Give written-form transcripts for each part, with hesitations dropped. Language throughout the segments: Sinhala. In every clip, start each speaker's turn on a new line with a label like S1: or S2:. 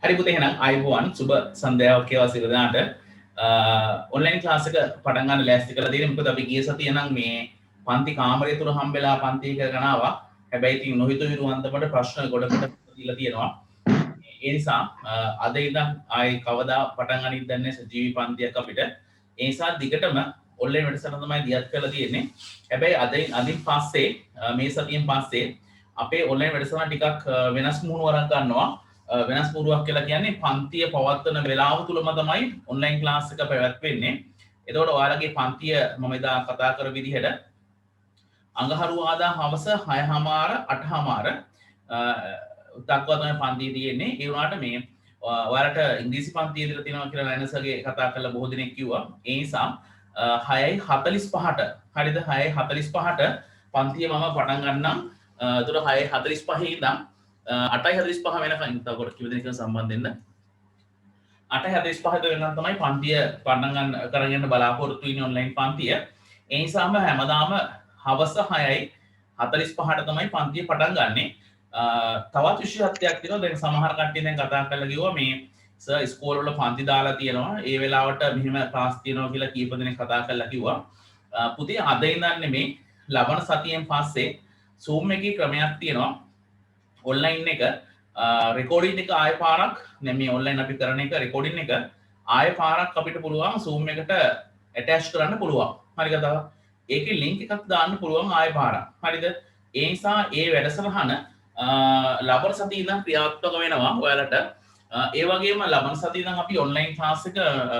S1: හරි පුතේ එහෙනම් ආයුබෝවන් සුබ සන්ධ්‍යාවක් වේවා සියලු දෙනාට. ඔන්ලයින් ක්ලාස් එක පටන් ගන්න ලෑස්ති කරලා තියෙන්නේ. මොකද අපි ගිය සතියේ නම් මේ පන්ති කාමරය තුල හම්බෙලා පන්ති කරගෙන ආවා. හැබැයි ඉතින් නොහිතුවිරු අන්තමට ප්‍රශ්න ගොඩකට දීලා තියෙනවා. ඒ නිසා අද ඉඳන් ආයි කවදා පටන් ගනිද්ද දන්නේ සජීවී පන්තියක් අපිට. ඒ නිසා දිගටම ඔන්ලයින් වැඩසටහන තමයි දියත් කරලා තියෙන්නේ. හැබැයි අදින් පස්සේ මේ සතියෙන් පස්සේ අපේ ඔන්ලයින් වැඩසටහන ටිකක් වෙනස් මුහුණුවරක් ගන්නවා. වෙනස් පුරුවක් කියලා කියන්නේ පන්තිය පවත්වන වෙලාව තුලම තමයි ඔන්ලයින් ක්ලාස් එක පැවැත්වෙන්නේ. එතකොට ඔයාලගේ පන්තිය මම එදා කතා කර විදිහට අඟහරුවාදා හවස 6:00 8:00 දක්වා තමයි පන්තිය තියෙන්නේ. ඒ වුණාට මේ ඔයාලට ඉංග්‍රීසි පන්තිය දීලා තියෙනවා කියලා ලයිනස්ගේ කතා කරලා බොහෝ දෙනෙක් කිව්වා. ඒ නිසා 6:45ට හරිද 6:45ට පන්තිය මම පටන් ගන්නම්. එතකොට 6:45 ඉඳන් 8:45 වෙනකන් තවකොට කිව්ව දෙනෙක් සම්බන්ධ වෙන්න 8:45 වෙනකන් තමයි පන්තිය පටන් ගන්න කරගෙන බලාපොරොත්තු වෙන්නේ ඔන්ලයින් පන්තිය. ඒ නිසාම හැමදාම හවස 6:45ට තමයි පන්තිය පටන් ගන්නෙ. තවත් විශේෂත්වයක් තියෙනවා. දැන් සමහර කට්ටිය දැන් කතා කරලා කිව්වා මේ සර් ඉස්කෝල වල පන්ති දාලා තියෙනවා. ඒ වෙලාවට මෙහෙම ක්ලාස් තියෙනවා කියලා කීප දෙනෙක් කතා කරලා කිව්වා. පුතේ අද ඉඳන් නෙමේ ලබන සතියෙන් පස්සේ Zoom එකේ ක්‍රමයක් තියෙනවා. ඔන්ලයින් එක රෙකෝඩින් එක ආය පාරක් දැන් මේ ඔන්ලයින් අපි කරන එක රෙකෝඩින් එක ආය පාරක් අපිට පුළුවන් Zoom එකට ඇටච් කරන්න පුළුවන්. හරි කතාව. ඒකේ ලින්ක් එකක් දාන්න පුළුවන් ආය පාරක්. හරිද? ඒ නිසා ඒ වැඩසටහන ලබන සතියේ ඉඳන් ක්‍රියාත්මක වෙනවා ඔයාලට. ඒ වගේම ලබන සතියේ ඉඳන් අපි ඔන්ලයින් ක්ලාස් එක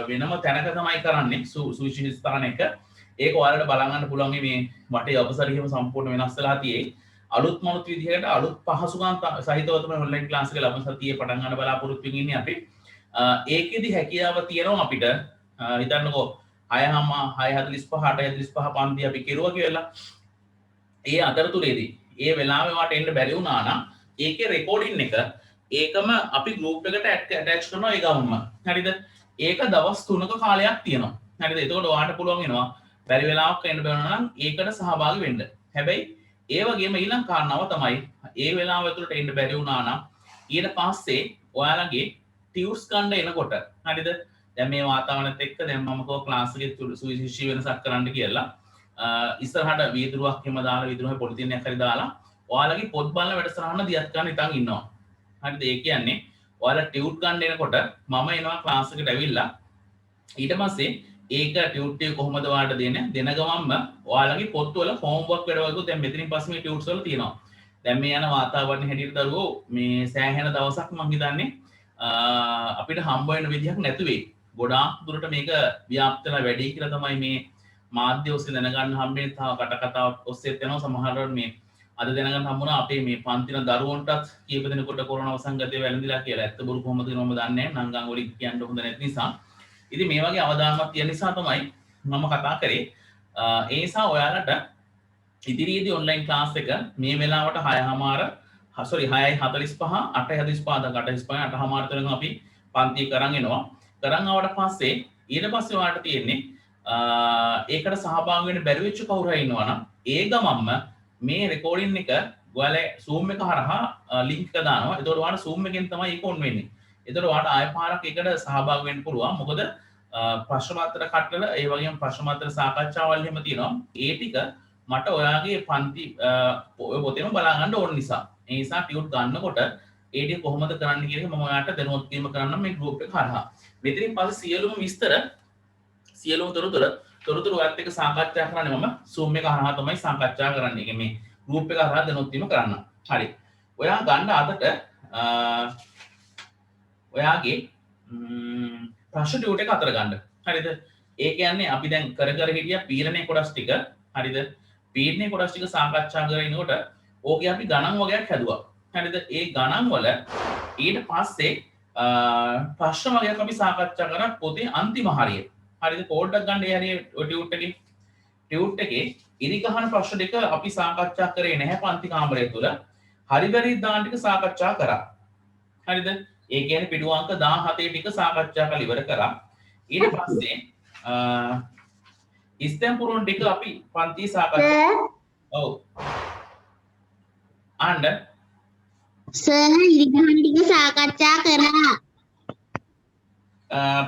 S1: වෙනම තැනක තමයි කරන්නේ සුවිශේෂ ස්ථානයක. ඒක ඔයාලට බලන් ගන්න පුළුවන් මේ වටේ අපසරියම සම්පූර්ණ වෙනස් වෙලා තියෙයි. අලුත් මනුත් විදිහකට අලුත් පහසුකම් සහිතව තමයි ඔන්ලයින් ක්ලාස් එක ලබන සතියේ පටන් ගන්න බලාපොරොත්තු වෙමින් ඉන්නේ අපි. ඒකෙදි හැකියාව තියෙනවා අපිට හිතන්නකෝ 6:45 8:45 පන්ති අපි කෙරුවා කියලා. ඒ අතරතුරේදී ඒ වෙලාවේ වාට එන්න බැරි වුණා නම් ඒකේ රෙකෝඩින් එක ඒකම අපි ගෲප් එකට ඇටච් කරනවා ඒ ගමන්ම. හරිද? ඒක දවස් 3ක කාලයක් තියෙනවා. හරිද? එතකොට ඔයාලට පුළුවන් වෙනවා බැරි වෙලාවක එන්න බැරුණා නම් ඒකට සහභාගී වෙන්න. හැබැයි ඒ වගේම ඊළඟ කාරණාව තමයි ඒ වෙලාව ඇතුළට එන්න බැරි වුණා නම් ඊට පස්සේ ඔයාලගේ ටියුට්ස් ගන්න එනකොට හරිද දැන් මේ වාතාවරණයත් එක්ක දැන් මම කෝ ක්ලාස් එකේ සුවිශේෂී වෙනසක් කරන්න කියලා ඉස්සරහට වීදුරුවක් එහෙම දාලා වීදුරුවේ පොලිතිනයක් හරි දාලා ඔයාලගේ පොත් බලන වැඩසටහන දියත් ගන්න ඉතින් ඉන්නවා. හරිද? ඒ කියන්නේ ඔයාලා ටියුට් ගන්න එනකොට මම එනවා ක්ලාස් එකට ඇවිල්ලා ඊට පස්සේ ඒක ටියුට් එක කොහොමද ඔයාලට දෙන්නේ? දෙන ගමන්ම ඔයාලගේ පොත්වල හෝම්වර්ක් වැඩ වලකුත් දැන් මෙතනින් පස්සේ මේ ටියුට්ස් වල තියෙනවා. දැන් මේ යන වාතාවරණ හැටියට දරුවෝ මේ සෑහෙන දවසක් මම හිතන්නේ අපිට හම්බ වෙන විදිහක් නැතු වෙයි. ගොඩාක් දුරට මේක ව්‍යාප්ත වෙලා වැඩි කියලා තමයි මේ මාධ්‍ය ඔස්සේ දැනගන්න හම්බෙන්නේ. තව කටකතාවක් ඔස්සේත් යනවා සමහරවල් මේ අද දැනගන්න හම්බුණා අපේ මේ පන්තින දරුවන්ටත් කීප දෙනෙකුට කොරෝනා වසංගතය වැළඳිලා කියලා. ඇත්ත බොරු කොහොමද කියනවම දන්නේ නැහැ. නංගන් වලින් කියන්න හොඳ නැති නිසා. ඉතින් මේ වගේ අවදානමක් තියෙන නිසා තමයි මම කතා කරේ. ඒ නිසා ඔයාලට ඉදිරියේදී ඔන්ලයින් ක්ලාස් එක මේ වෙලාවට 6:45 8:45 අපි පන්ති කරන් එනවා. කරන් ආවට පස්සේ ඊට පස්සේ ඔයාලට තියෙන්නේ ඒකට සහභාගී වෙන්න බැරි වෙච්ච කවුරු හරි ඉන්නවා නම් ඒ ගමම්ම මේ රෙකෝඩින් එක ඔයාලා Zoom එක හරහා ලින්ක් එක දානවා. එතකොට ඔයාලට Zoom එකෙන් තමයි ඒක ඔන් වෙන්නේ. එතකොට ඔයාලට ආය පාරක් ඒකට සහභාගී වෙන්න පුළුවන්. මොකද ප්‍රශ්න පත්‍ර කටවල ඒ වගේම ප්‍රශ්න පත්‍ර සාකච්ඡාවල් එහෙම තියෙනවා. ඒ ටික මට ඔයාගේ පන්ති ඔය පොතේම බලා ගන්න ඕන නිසා. ඒ නිසා ටියුට් ගන්නකොට ඒ ටික කොහොමද කරන්න කියන එක මම ඔයාලට දැනුවත් කිරීම කරන්න මේ ගෲප් එක හරහා. මෙතනින් පස්සේ සියලුම විස්තර සියලුම තොරතුරු ඔයත් එක්ක සාකච්ඡා කරන්නේ මම Zoom එක හරහා තමයි සාකච්ඡා කරන්නේ. ඒ මේ ගෲප් එක හරහා දැනුවත් වීම කරන්න. හරි. ඔයා ගන්න අදට ඔයාගේ ප්‍රශ්න ටියුට් එක අතර ගන්න. හරිද? ඒ කියන්නේ අපි දැන් කර හිටියා පීඩනයේ කොටස් ටික. හරිද? පීඩනයේ කොටස් ටික සාකච්ඡා කරනකොට ඕකේ අපි ගණන් වගේක් හැදුවා. හරිද? ඒ ගණන් වල ඊට පස්සේ ප්‍රශ්න වගේක් අපි සාකච්ඡා කරා පොතේ අන්තිම හරිය. හරිද? පොඩ්ඩක් ගන්න ඒ හරිය ටියුට් එකේ ඉරිගහන ප්‍රශ්න දෙක අපි සාකච්ඡා කරේ නැහැ පන්ති කාමරය තුල. හරි බැරි දාන ටික සාකච්ඡා කරා. හරිද? ඒ කියන්නේ පිටු අංක 17 ටික සාකච්ඡා කරලා ඉවර කරා. ඊට පස්සේ ඉස්තෙන් පුරුන් ටික අපි පන්ති සාකච්ඡා ඔව් ආන්න
S2: සර් ඉරිගහන ටික සාකච්ඡා කරා.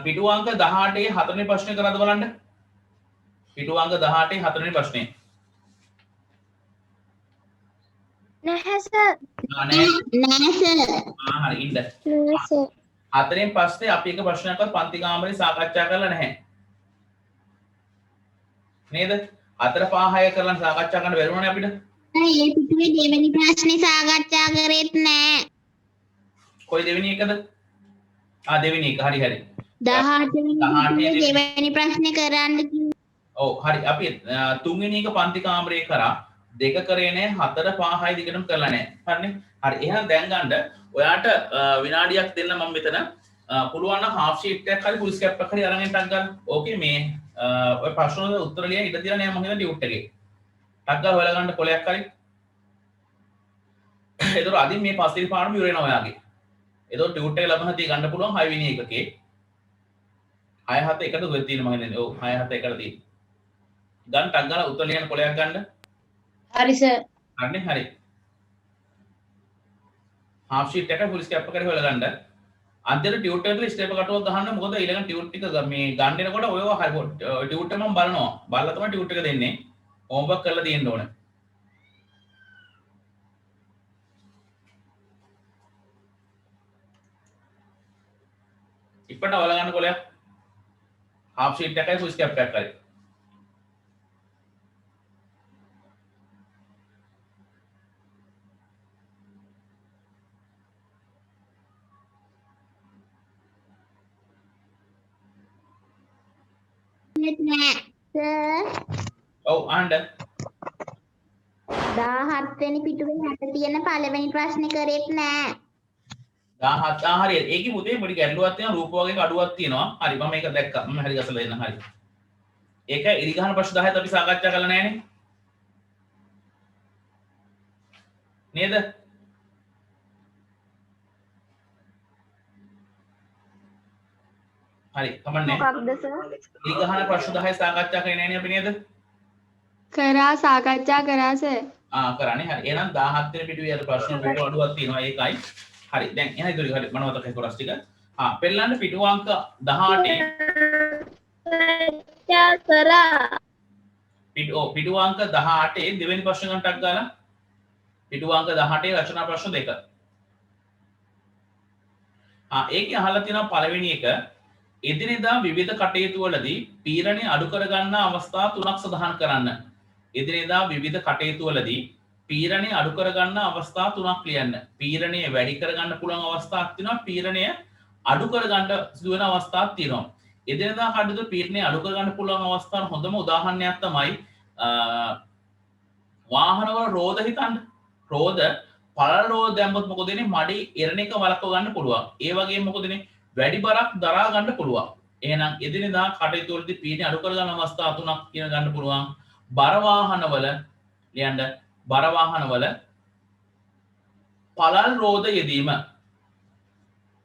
S1: පිටු අංක 18 හතරවෙනි ප්‍රශ්නේ කරාද බලන්න. පිටු අංක 18 හතරවෙනි ප්‍රශ්නේ.
S2: නැහැ සර්.
S1: නෑ
S2: නැහැ සර්.
S1: හරි ඉන්න.
S2: නැහැ සර්.
S1: හතරෙන් පස්සේ අපි එක ප්‍රශ්නයක්වත් පන්ති කාමරේ සාකච්ඡා කරලා නැහැ. නේද? 4 5 6 කරලා සාකච්ඡා කරන්න බැරිුණානේ අපිට.
S2: ඒ පිටුවේ දෙවෙනි ප්‍රශ්නේ සාකච්ඡා කරෙත් නෑ.
S1: කොයි දෙවෙනි එකද? දෙවෙනි එක. හරි හරි.
S2: 18 වෙනි
S1: 18
S2: පිටුවේ දෙවෙනි ප්‍රශ්නේ කරන්න කිව්වා.
S1: ඔව් හරි. අපි තුන්වෙනි එක පන්ති කාමරේ කරා. දෙක කරේ නැහැ 4 5 6 දිගටම කරලා නැහැ. හරිනේ? හරි. එහෙනම් දැන් ගන්න ඔයාට විනාඩියක් දෙන්න මම මෙතන පුළුවන් නම් half sheet එකක් හරි full scap එකක් හරි අරන් එන්නක් ගන්න. ඕකේ මේ ඔය ප්‍රශ්න වලට උත්තර ලියන්න ඉඩ දීලා නෑ මම හිතන ටියුට් එකේ. ටක් ගාලා හොයලා ගන්න කොලයක් හරි. ඒතර අදින් මේ පස්වෙනි පාඩම ඉවර වෙනවා ඔයාගේ. ඒතකොට ටියුට් එක ලබන හතිය ගන්න පුළුවන් 6 වෙනි එකකේ. 6 7 එකද ඔය තියෙන මම හිතන්නේ. ඔව් 6 7 එකට තියෙන. ගන්න ටක් ගාලා උත්තර ලියන්න කොලයක් ගන්න.
S2: හරි සර්.
S1: හරිනේ හරි. half sheet එක full scap එකකට හොයලා ගන්න. අන්තිමට ටියුට් එකට ස්ටෙප් කටුවක් ගහන්න. මොකද ඊළඟ ටියුට් එක මේ ගන්න එනකොට ඔයව හරි ටියුට් එක මම බලනවා. බලලා තමයි ටියුට් එක දෙන්නේ. හෝම්වර්ක් කරලා තියෙන්න ඕනේ. ඉපට ඔයාලා ගන්න කොලයක්. half sheet එකයි full scap එකක් හරි.
S2: නෑ සර්.
S1: ඔව් අහන්න.
S2: 17 වෙනි පිටුවේ යට තියෙන පළවෙනි ප්‍රශ්නේ කරෙත් නෑ.
S1: 17 හරි. ඒකේ පුතේ පොඩි ගැටලුවක් තියෙනවා රූප වර්ගයක අඩුවක් තියෙනවා. හරි මම මේක දැක්කා. මම හරි ගසලා දෙන්න හරි. ඒක ඉරිගහන ප්‍රශ්න 10ත් අපි සාකච්ඡා කරලා නැහැනේ. නේද? හරි කමන්නේ.
S2: මොකක්ද සර්?
S1: ඉරිගහන ප්‍රශ්න 10 සාකච්ඡා කරේ නැහැනේ අපි නේද?
S2: කරා සාකච්ඡා කරා සර්.
S1: කරන්නේ හරි. එහෙනම් 17 වෙනි පිටුවේ අර ප්‍රශ්න රූප අඩුවක් තියෙනවා ඒකයි. හරි. දැන් එහෙනම් ඉතින් හරි මොනවද කයි කොටස් ටික. පෙන්නන්න පිටු අංක 18
S2: කරා.
S1: පිටු අංක 18 දෙවෙනි ප්‍රශ්න ගන්නටක් ගාලා. පිටු අංක 18 රචනා ප්‍රශ්න 2. ඒකේ අහලා තියෙනවා පළවෙනි එක එදිනෙදා විවිධ කටයුතු වලදී පීඩනය අඩු කර ගන්න අවස්ථා තුනක් සඳහන් කරන්න. එදිනෙදා විවිධ කටයුතු වලදී පීඩනය අඩු කර ගන්න අවස්ථා තුනක් ලියන්න. පීඩනය වැඩි කර ගන්න පුළුවන් අවස්ථාවක් තියෙනවා. පීඩනය අඩු කර ගන්න සිදු වෙන අවස්ථාවක් තියෙනවා. එදිනෙදා කටයුතු පීඩනය අඩු කර ගන්න පුළුවන් අවස්ථාන හොඳම උදාහරණයක් තමයි වාහනවල රෝද හිතන්න. රෝද පළල් රෝද දැම්මොත් මොකද වෙන්නේ? මඩි එරණ එක වළක්ව ගන්න පුළුවන්. ඒ වගේම මොකද වෙන්නේ? වැඩි බරක් දරා ගන්න පුළුවන්. එහෙනම් එදිනෙදා කටයුතු වලදී පීඩනය අඩු කර ගන්න අවස්ථා තුනක් කියන ගන්න පුළුවන්. බර වාහනවල ලියන්න බර වාහනවල පළල් රෝද යෙදීම.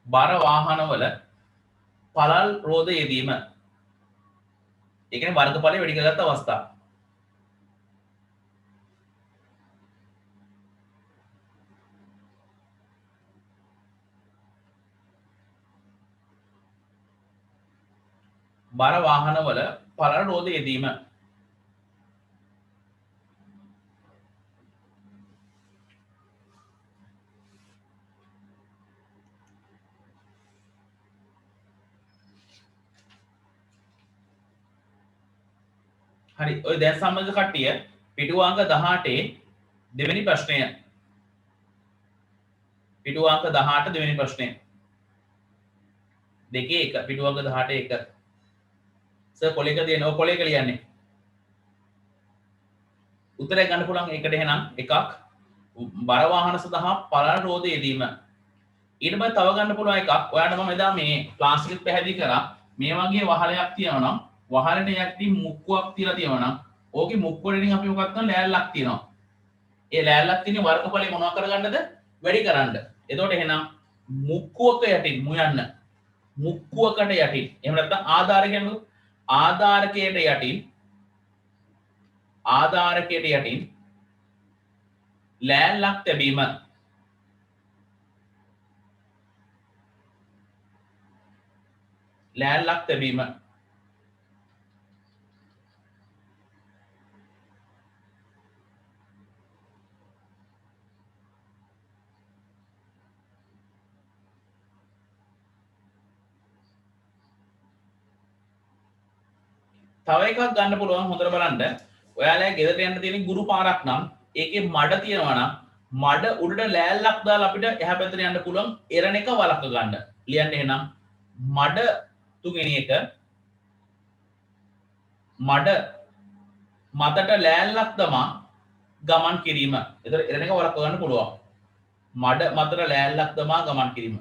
S1: බර වාහනවල පළල් රෝද යෙදීම. ඒ කියන්නේ වර්ගඵලය වැඩි කරගත් අවස්ථා. බර වාහනවල පළල් රෝද යෙදීම. හරි ඔය දැන් සම්බන්ධ කට්ටිය පිටු අංක 18 දෙවෙනි ප්‍රශ්නය. පිටු අංක 18 දෙවෙනි ප්‍රශ්නය. දෙකේ එක පිටු අංක 18 එක. සර් කොලේක දෙන්න ඔය කොලේක ලියන්නේ. උත්තරය ගන්න පුළුවන් ඒකට එහෙනම් එකක් බර වාහන සඳහා පළල් රෝද යෙදීම. ඊට පස්සේ තව ගන්න පුළුවන් එකක් ඔයාලට මම එදා මේ ක්ලාස් එකෙත් පැහැදිලි කරා මේ වගේ වහලයක් තියෙනවා නම් වහලට යටි මුක්කුවක් තියලා තියෙනවා නම් ඕකේ මුක්ක වලින් අපි මොකක්ද කරන්නේ ලෑල්ලක් තියෙනවා. ඒ ලෑල්ලක් තියෙන වර්ගඵලය මොනවා කරගන්නද? වැඩි කරන්න. එතකොට එහෙනම් මුක්කුවක යටින් මුයන්න. මුක්කුවකට යටින්. එහෙම නැත්නම් ආධාරකයන් ආධාරකයට යටින් ලෑල්ලක් තැබීම. ලෑල්ලක් තැබීම. තව එකක් ගන්න පුළුවන් හොඳට බලන්න. ඔයාලා ගෙදරට යන්න තියෙන ගුරු පාරක් නම් ඒකේ මඩ තියෙනවා නම් මඩ උඩට ලෑල්ලක් දාලා අපිට එහා පැත්තට යන්න පුළුවන් එරණ එක වලක්ක ගන්න. ලියන්න එහෙනම් මඩ තුන්වෙනි එක මඩ මතට ලෑල්ලක් දමා ගමන් කිරීම. එතකොට එරණ එක වලක්ව ගන්න පුළුවන්. මඩ මතට ලෑල්ලක් දමා ගමන් කිරීම.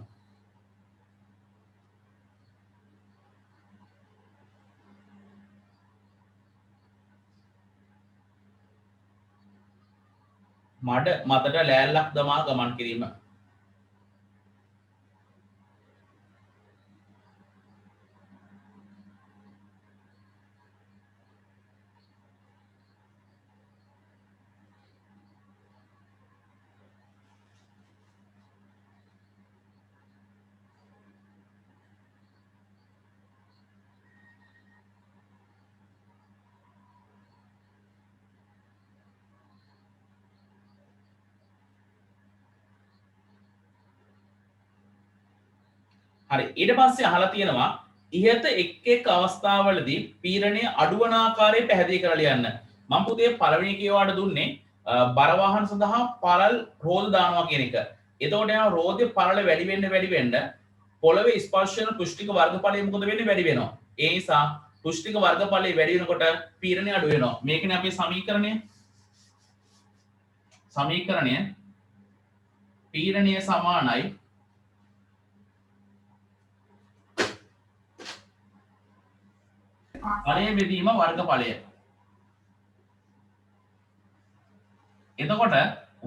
S1: මඩ මතට ලෑල්ලක් දමා ගමන් කිරීම. හරි ඊට පස්සේ අහලා තියෙනවා ඉහත එක් එක් අවස්ථාවලදී පීඩනය අඩුවන ආකාරය පැහැදිලි කරලා ලියන්න. මම පුතේ පළවෙනි කියවාට දුන්නේ බර වාහන සඳහා පළල් රෝද දානවා කියන එක. එතකොට යන රෝදේ පළල වැඩි වෙන්න පොළවේ ස්පර්ශ වෙන පුෂ්ටික වර්ගඵලය මොකද වෙන්නේ වැඩි වෙනවා. ඒ නිසා පුෂ්ටික වර්ගඵලය වැඩි වෙනකොට පීඩනය අඩු වෙනවා. මේකනේ අපේ සමීකරණය. පීඩනය සමානයි ඵලය බෙදීම වර්ගඵලය. එතකොට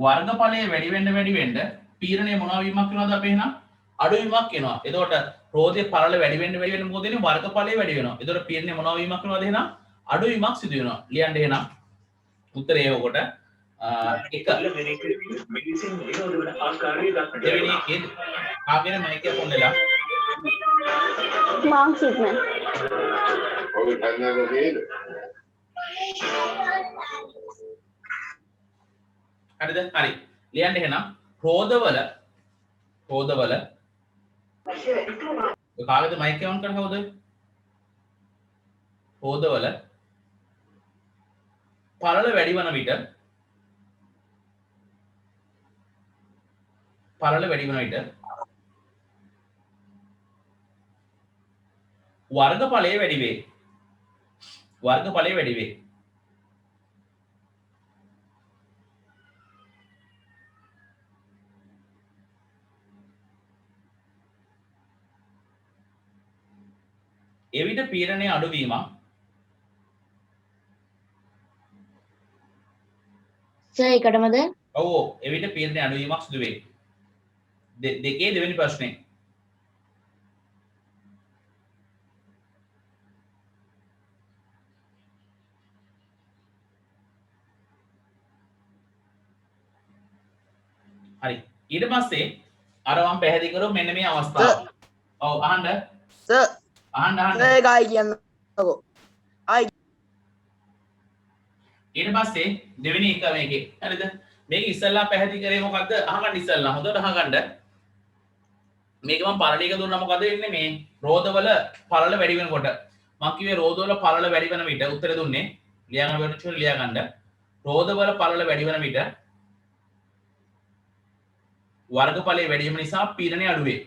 S1: වර්ගඵලය වැඩි වෙන්න පීඩනය මොනවා වීමක් වෙනවද අපේ එහෙනම් අඩු වීමක් වෙනවා. එතකොට රෝදයේ පළල වැඩි වෙන්න මොකද වෙන්නේ වර්ගඵලය වැඩි වෙනවා. එතකොට පීඩනය මොනවා වීමක් වෙනවද එහෙනම් අඩු වීමක් සිදු වෙනවා. ලියන්න එහෙනම් උත්තරය ඒකට එක දෙවෙනි එකේ ආගෙන මයික් එක ඔන් වෙලා
S2: මාක් සිග්නල්
S1: හරිද? හරි. ලියන්න එහෙනම් රෝදවල කාගෙද මයික් එක ඔන් කරන්න හවුද? රෝදවල පළල වැඩි වන විට වර්ගඵලය වැඩි වේ. එවිට පීඩනය අඩුවීමක්
S2: සර් එකටමද
S1: ඔව් එවිට පීඩනය අඩුවීමක් සිදු වේ. දෙකේ දෙවෙනි ප්‍රශ්නේ හරි ඊට පස්සේ අර මම පැහැදිලි කරොත් මෙන්න මේ අවස්ථාව. ඔව් අහන්න
S3: සර්
S1: අහන්න
S3: ඒකයි කියන්නකෝ.
S1: ඊට පස්සේ දෙවෙනි එක මේකේ හරිද මේක ඉස්සල්ලා පැහැදිලි කරේ මොකද්ද අහගන්න ඉස්සල්ලා හොඳට අහගන්න මේක මම පළල එක දුන්නා මොකද වෙන්නේ මේ රෝදවල පළල වැඩි වෙනකොට මම කිව්වේ රෝදවල පළල වැඩි වෙන විට උත්තර දුන්නේ ලියන්න වෙනකොට ලියා ගන්න රෝදවල පළල වැඩි වෙන විට වර්ගඵලය වැඩි වීම නිසා පීඩනය අඩු වේ.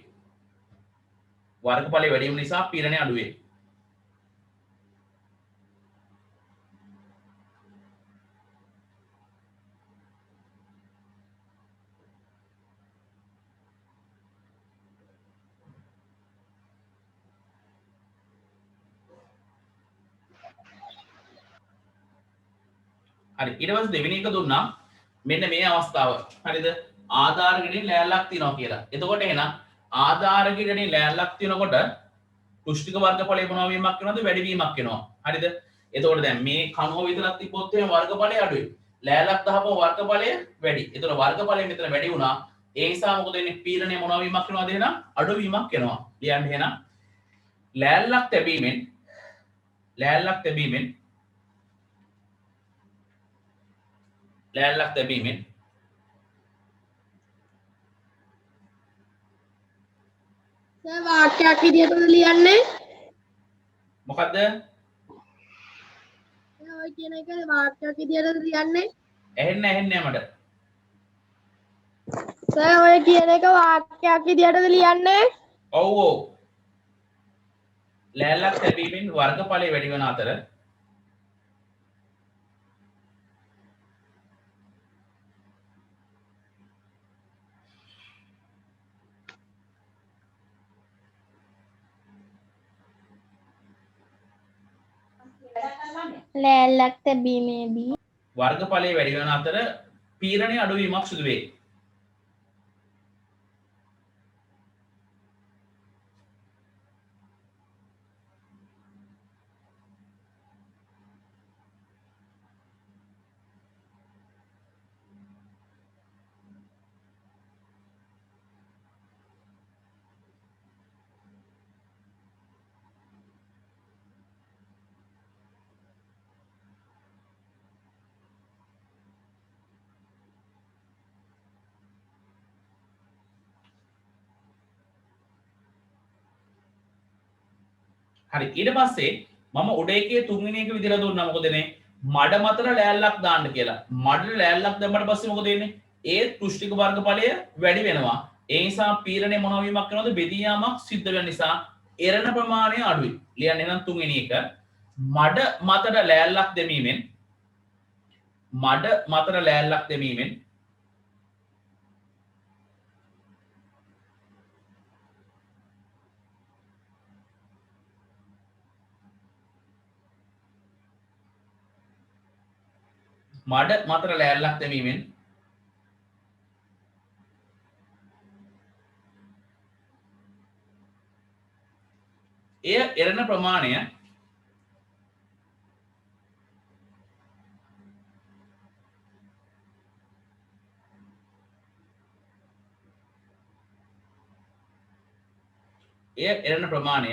S1: හරි ඊට පස්සේ දෙවෙනි එක දුන්නා මෙන්න මේ අවස්ථාව හරිද ආධාරකෙදී ලෑල්ලක් තියෙනවා කියලා. එතකොට එහෙනම් ආධාරකෙදී ලෑල්ලක් තියෙනකොට පුෂ්ටික වර්ගඵලය මොනවා වීමක් වෙනවද වැඩි වීමක් වෙනවා. හරිද? එතකොට දැන් මේ කණුව විතරක් තිබ්බොත් එහෙනම් වර්ගඵලය අඩුයි. ලෑල්ලක් දාපුවම වර්ගඵලය වැඩි. එතකොට වර්ගඵලය මෙතන වැඩි වුණා. ඒ නිසා මොකද වෙන්නේ? පීඩනය මොනවා වීමක් වෙනවද එහෙනම් අඩු වීමක් වෙනවා. ලියන්න එහෙනම් ලෑල්ලක් තැබීමෙන් ලෑල්ලක් තැබීමෙන් ලෑල්ලක් තැබීමෙන්
S4: සර් වාක්‍යයක් විදිහටද ලියන්නේ?
S1: මොකද්ද
S4: සර් ඔය කියන එක වාක්‍යයක් විදිහටද ලියන්නේ?
S1: ඇහෙන්නේ මට
S4: සර් ඔය කියන එක වාක්‍යයක් විදිහටද ලියන්නේ?
S1: ඔව් ඔව් ලෑල්ලක් තැබීමෙන් වර්ගඵලය වැඩි වෙන අතර
S2: ලෑල්ලක් තැබීමේදී
S1: වර්ගඵලය වැඩි වෙන අතර පීරණය අඩුවීමක් සිදු වේ. හරි ඊට පස්සේ මම උඩ එකේ තුන්වෙනි එක විදිහට දුන්නා මොකද එන්නේ මඩ මතර ලෑල්ලක් දාන්න කියලා මඩ ලෑල්ලක් දැම්මට පස්සේ මොකද වෙන්නේ ඒ පෘෂ්ඨික වර්ගඵලය වැඩි වෙනවා ඒ නිසා පීරණය මොන වීමක් වෙනවද බෙදී යාමක් සිද්ධ වෙන නිසා එරණ ප්‍රමාණය අඩුයි ලියන්න නම් තුන්වෙනි එක මඩ මතර ලෑල්ලක් දැමීමෙන් මඩ මතර ලෑල්ලක් දැමීමෙන් මඩ මතර ලෑල්ලක් දැමීමෙන් එය එරණ ප්‍රමාණය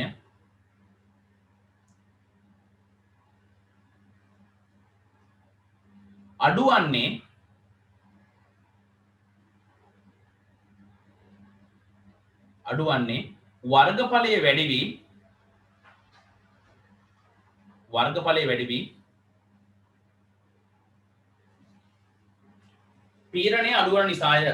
S1: අඩුවන්නේ වර්ගඵලය වැඩි වී පීරණය අඩුවන නිසාය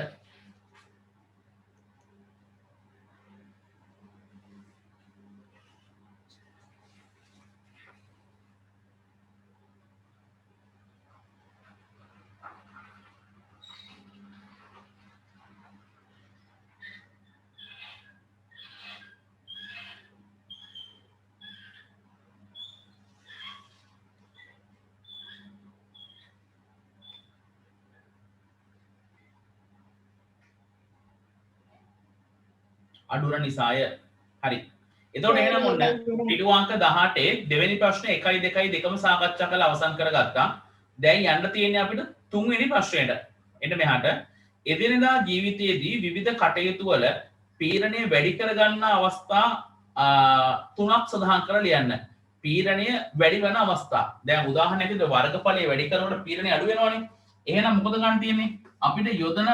S1: අඩුවන නිසාය හරි එතකොට එහෙනම් ඔන්න පිටු අංක 18 දෙවෙනි ප්‍රශ්නේ 1 2 දෙකම සාකච්ඡා කරලා අවසන් කරගත්තා දැන් යන්න තියෙන්නේ අපිට තුන්වෙනි ප්‍රශ්නෙට එන්න මෙහාට එදිනෙදා ජීවිතයේදී විවිධ කටයුතු වල පීරණය වැඩි කරගන්න අවස්ථා තුනක් සඳහන් කරලා ලියන්න පීරණය වැඩි වෙන අවස්ථා දැන් උදාහරණයක් විදිහට වර්ගඵලය වැඩි කරනකොට පීරණය අඩු වෙනවනේ එහෙනම් මොකද ගන්න තියෙන්නේ අපිට යොදන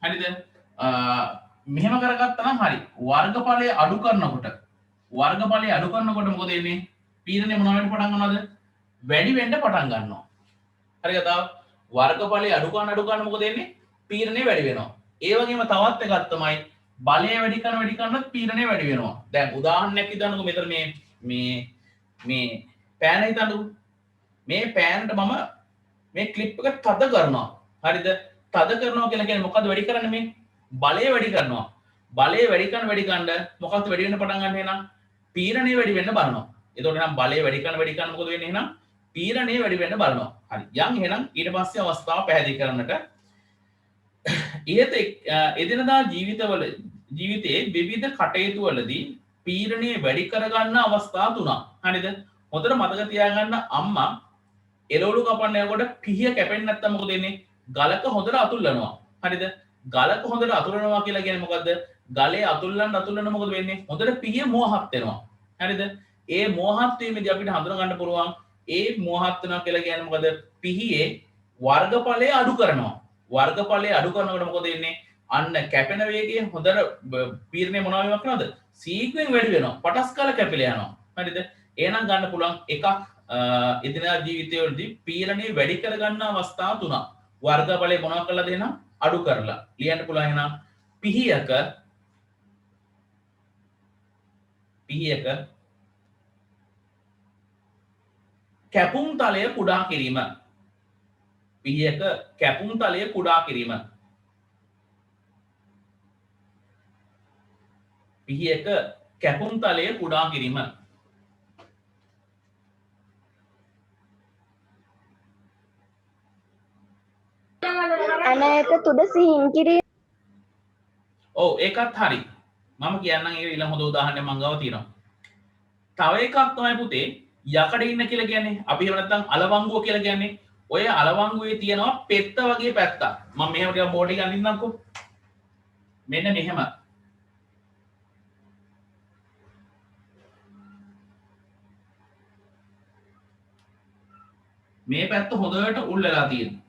S1: හරිද මෙහෙම කරගත්තා නම් හරි වර්ගඵලය අඩු කරනකොට මොකද වෙන්නේ පීරණය මොනවා වෙන්න පටන් ගන්නවද වැඩි වෙන්න පටන් ගන්නවා හරි කතාව වර්ගඵලය අඩු කරන මොකද වෙන්නේ පීරණය වැඩි වෙනවා ඒ වගේම තවත් එකක් තමයි බලය වැඩි කරන පීරණය වැඩි වෙනවා දැන් උදාහරණයක් හිතන්නකෝ මෙතන මේ පෑන හිතන්නකෝ මේ පෑනට මම මේ ක්ලිප් එක තද කරනවා හරිද තද කරනවා කියලා කියන්නේ මොකද්ද වැඩි කරන්නේ මේ බලය වැඩි කරනවා බලය වැඩි කරන මොකක්ද වැඩි වෙන්න පටන් ගන්න එහෙනම් පීරණය වැඩි වෙන්න බලනවා එතකොට නම් බලය වැඩි කරන මොකද වෙන්නේ එහෙනම් පීරණය වැඩි වෙන්න බලනවා හරි යන් එහෙනම් ඊට පස්සේ අවස්ථාව පැහැදිලි කරන්නට ඉහත එදිනදා ජීවිතයේ විවිධ කටයුතු වලදී පීරණය වැඩි කරගන්න අවස්ථා තුනක් හරිද හොඳට මතක තියාගන්න අම්මා එළවලු කපන්න යනකොට පිහිය කැපෙන්නේ නැත්තම් මොකද වෙන්නේ ගලක හොඳට අතුල්ලනවා හරිද ගලක හොඳට අතුරනවා කියලා කියන්නේ මොකද්ද? ගලේ අතුල්ලන්න මොකද වෙන්නේ? හොඳට පිහිය මෝහත් වෙනවා. හරිද? ඒ මෝහත් වීමේදී අපිට හඳුනා ගන්න පුළුවන් ඒ මෝහත් වෙනවා කියලා කියන්නේ මොකද? පිහියේ වර්ගඵලය අඩු කරනවා. වර්ගඵලය අඩු කරනකොට මොකද වෙන්නේ? අන්න කැපෙන වේගය හොඳට පීඩනය මොනවා වීමක් වෙනවද? සීක්වෙන් වැඩි වෙනවා. පටස් කාලා කැපිලා යනවා. හරිද? එහෙනම් ගන්න පුළුවන් එකක් එදිනදා ජීවිතවලදී පීඩනය වැඩි කර ගන්න අවස්ථා තුනක්. වර්ගඵලය මොනවා කළාද එහෙනම්? අඩු කරලා. ලියන්න පුළුවන් එහෙනම් පිහියක කැපුම් තලය කුඩා කිරීම. පිහියක කැපුම් තලය කුඩා කිරීම. පිහියක කැපුම් තලය කුඩා කිරීම.
S4: අනේක තුඩ සිහින් කිරීම.
S1: ඔව් ඒකත් හරි. මම කියන්නම් ඒක ඊළඟ හොඳ උදාහරණයක් මං ගාව තියෙනවා. තව එකක් තමයි පුතේ යකඩ ඉන්න කියලා කියන්නේ. අපි එහෙම නැත්නම් අලවංගුව කියලා කියන්නේ. ඔය අලවංගුවේ තියෙනවා පෙත්ත වගේ පැත්තක්. මම මෙහෙම ටිකක් බෝඩ් එක අඳින්නම්කෝ. මෙන්න මෙහෙම. මේ පැත්ත හොඳට උල් වෙලා තියෙනවා.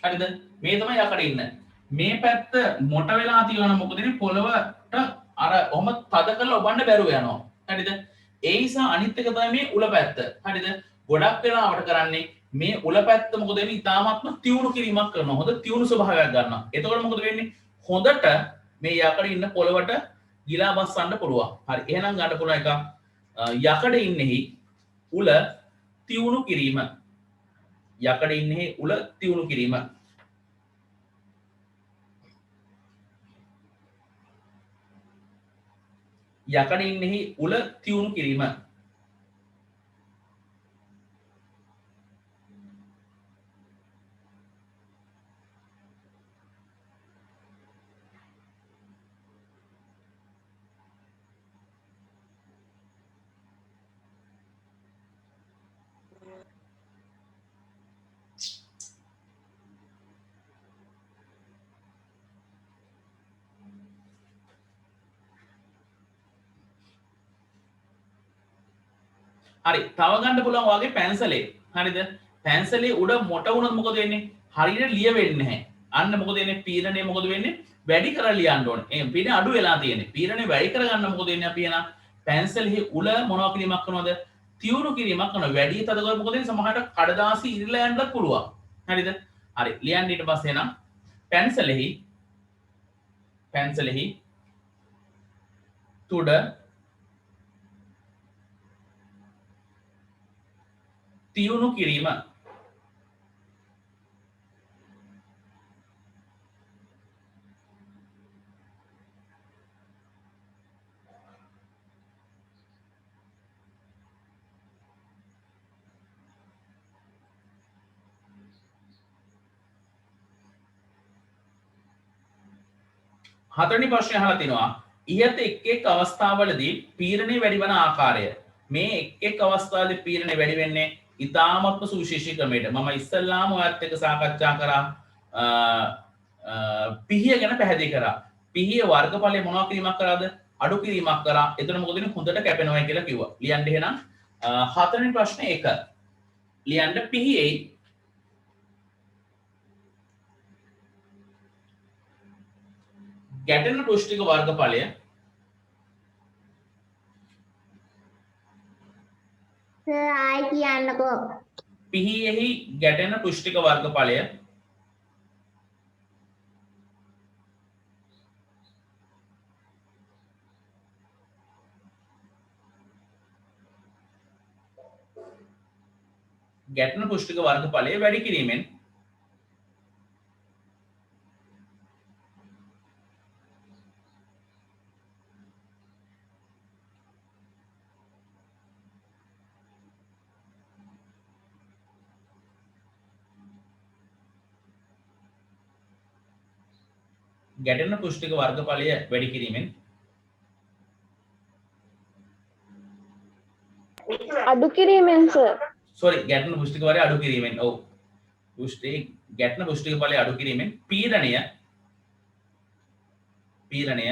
S1: හරිද? මේ තමයි යකඩ ඉන්න. මේ පැත්ත මොට වෙලා තියෙනවා මොකද ඉන්නේ පොළවට අර ඔහම තද කරලා ඔබන්න බැරුව යනවා. හරිද? ඒ නිසා අනිත් එක තමයි මේ උල පැත්ත. හරිද? ගොඩක් වෙලාවට කරන්නේ මේ උල පැත්ත මොකද වෙන්නේ? ඉතාමත්ම තියුණු කිරීමක් කරනවා. හොඳ තියුණු ස්වභාවයක් ගන්නවා. එතකොට මොකද වෙන්නේ? හොඳට මේ යකඩ ඉන්න පොළවට ගිලා බස්සන්න පුළුවන්. හරි. එහෙනම් ගන්න පුළුවන් එක යකඩ ඉන්නේහි උල තියුණු කිරීම. යකඩ ඉන්නේ උල තියුණු කිරීම. යකඩ ඉන්නේ උල තියුණු කිරීම. හරි තව ගන්න පුළුවන් වගේ පැන්සලේ. හරිද? පැන්සලේ උඩ මොට වුණොත් මොකද වෙන්නේ? හරියට ලිය වෙන්නේ නැහැ. අන්න මොකද වෙන්නේ? පීඩනය මොකද වෙන්නේ? වැඩි කරලා ලියන්න ඕනේ. ඒ පීඩනය අඩු වෙලා තියෙන්නේ. පීඩනය වැඩි කරගන්න මොකද වෙන්නේ අපි එන පැන්සලෙහි උල මොනවා කිරීමක් කරනවද? තියුණු කිරීමක් කරනවා. වැඩි තද කරලා මොකද වෙන්නේ? සමහරට කඩදාසි ඉරිලා යන්නත් පුළුවන්. හරිද? හරි ලියන්න ඊට පස්සේ එනම් පැන්සලෙහි තුඩ තියුණු කිරීම. හතරවෙනි ප්‍රශ්නය අහලා තිනවා ඉහත එක් අවස්ථාවලදී පීඩනය වැඩි වන ආකාරය. මේ එක් අවස්ථාවලදී පීඩනය වැඩි වෙන්නේ ඉතාමත්ම සුවිශේෂී ක්‍රමයකට. මම ඉස්සල්ලාම ඔයත් එක්ක සාකච්ඡා කරා පිහිය ගැන පැහැදිලි කරා. පිහිය වර්ගඵලය මොනවා කිරීමක් කරාද? අඩු කිරීමක් කරා. එතන මොකද වෙන්නේ? හොඳට කැපෙනවා කියලා කිව්වා. ලියන්න එහෙනම් හතරවෙනි ප්‍රශ්නේ 1. ලියන්න පිහියේ ගැටෙන පෘෂ්ඨික වර්ගඵලය
S2: ආයි කියන්නකෝ.
S1: පිහියෙහි ගැටෙන පෘෂ්ඨික වර්ගඵලය ගැටෙන පෘෂ්ඨික වර්ගඵලය වැඩි කිරීමෙන් ගැටෙන පෘෂ්ඨික වර්ගඵලය වැඩි කිරීමෙන්
S4: අඩු කිරීමෙන් සර්.
S1: sorry ගැටන පුෂ්ටික බලය අඩු කිරීමෙන් ඔව් පුෂ්ටි ගැටන පුෂ්ටික බලය අඩු කිරීමෙන් පීඩනය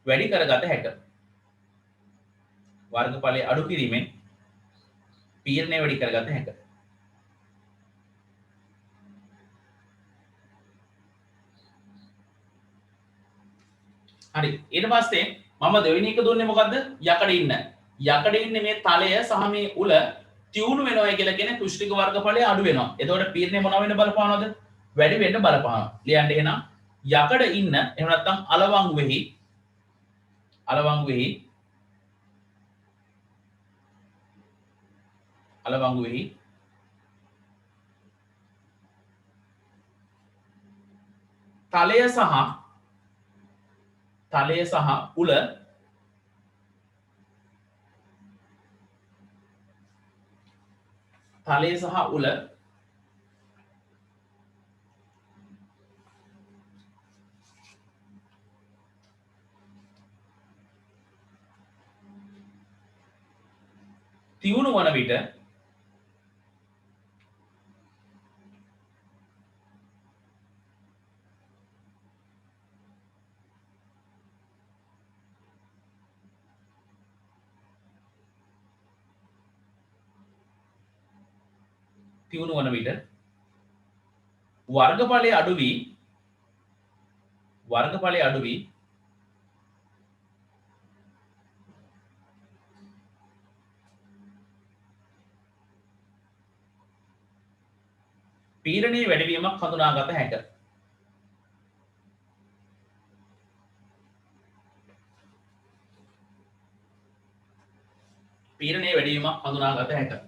S1: වැඩි කරගත හැක වර්ගඵලය අඩු කිරීමෙන් පීඩනය වැඩි කරගත හැක හරි ඊට පස්සේ මම දෙවෙනි එක දුන්නේ මොකද්ද යකඩ ඉන්න මේ තලය සහ මේ උල තියුණු වෙනවා කියලා කියන්නේ පුෂ්ටික වර්ගඵලය අඩු වෙනවා එතකොට පීඩනය මොනවා වෙන්න බලපානවද වැඩි වෙන්න බලපානවා ලියන්න එහෙනම් යකඩ ඉන්න එහෙම නැත්නම් අලවංගුවෙහි තලය සහ උල තියුණු වන විට වර්ගඵලය අඩු වී පීඩනයේ වැඩිවීමක් හඳුනාගත හැක. පීඩනයේ වැඩිවීමක් හඳුනාගත හැක.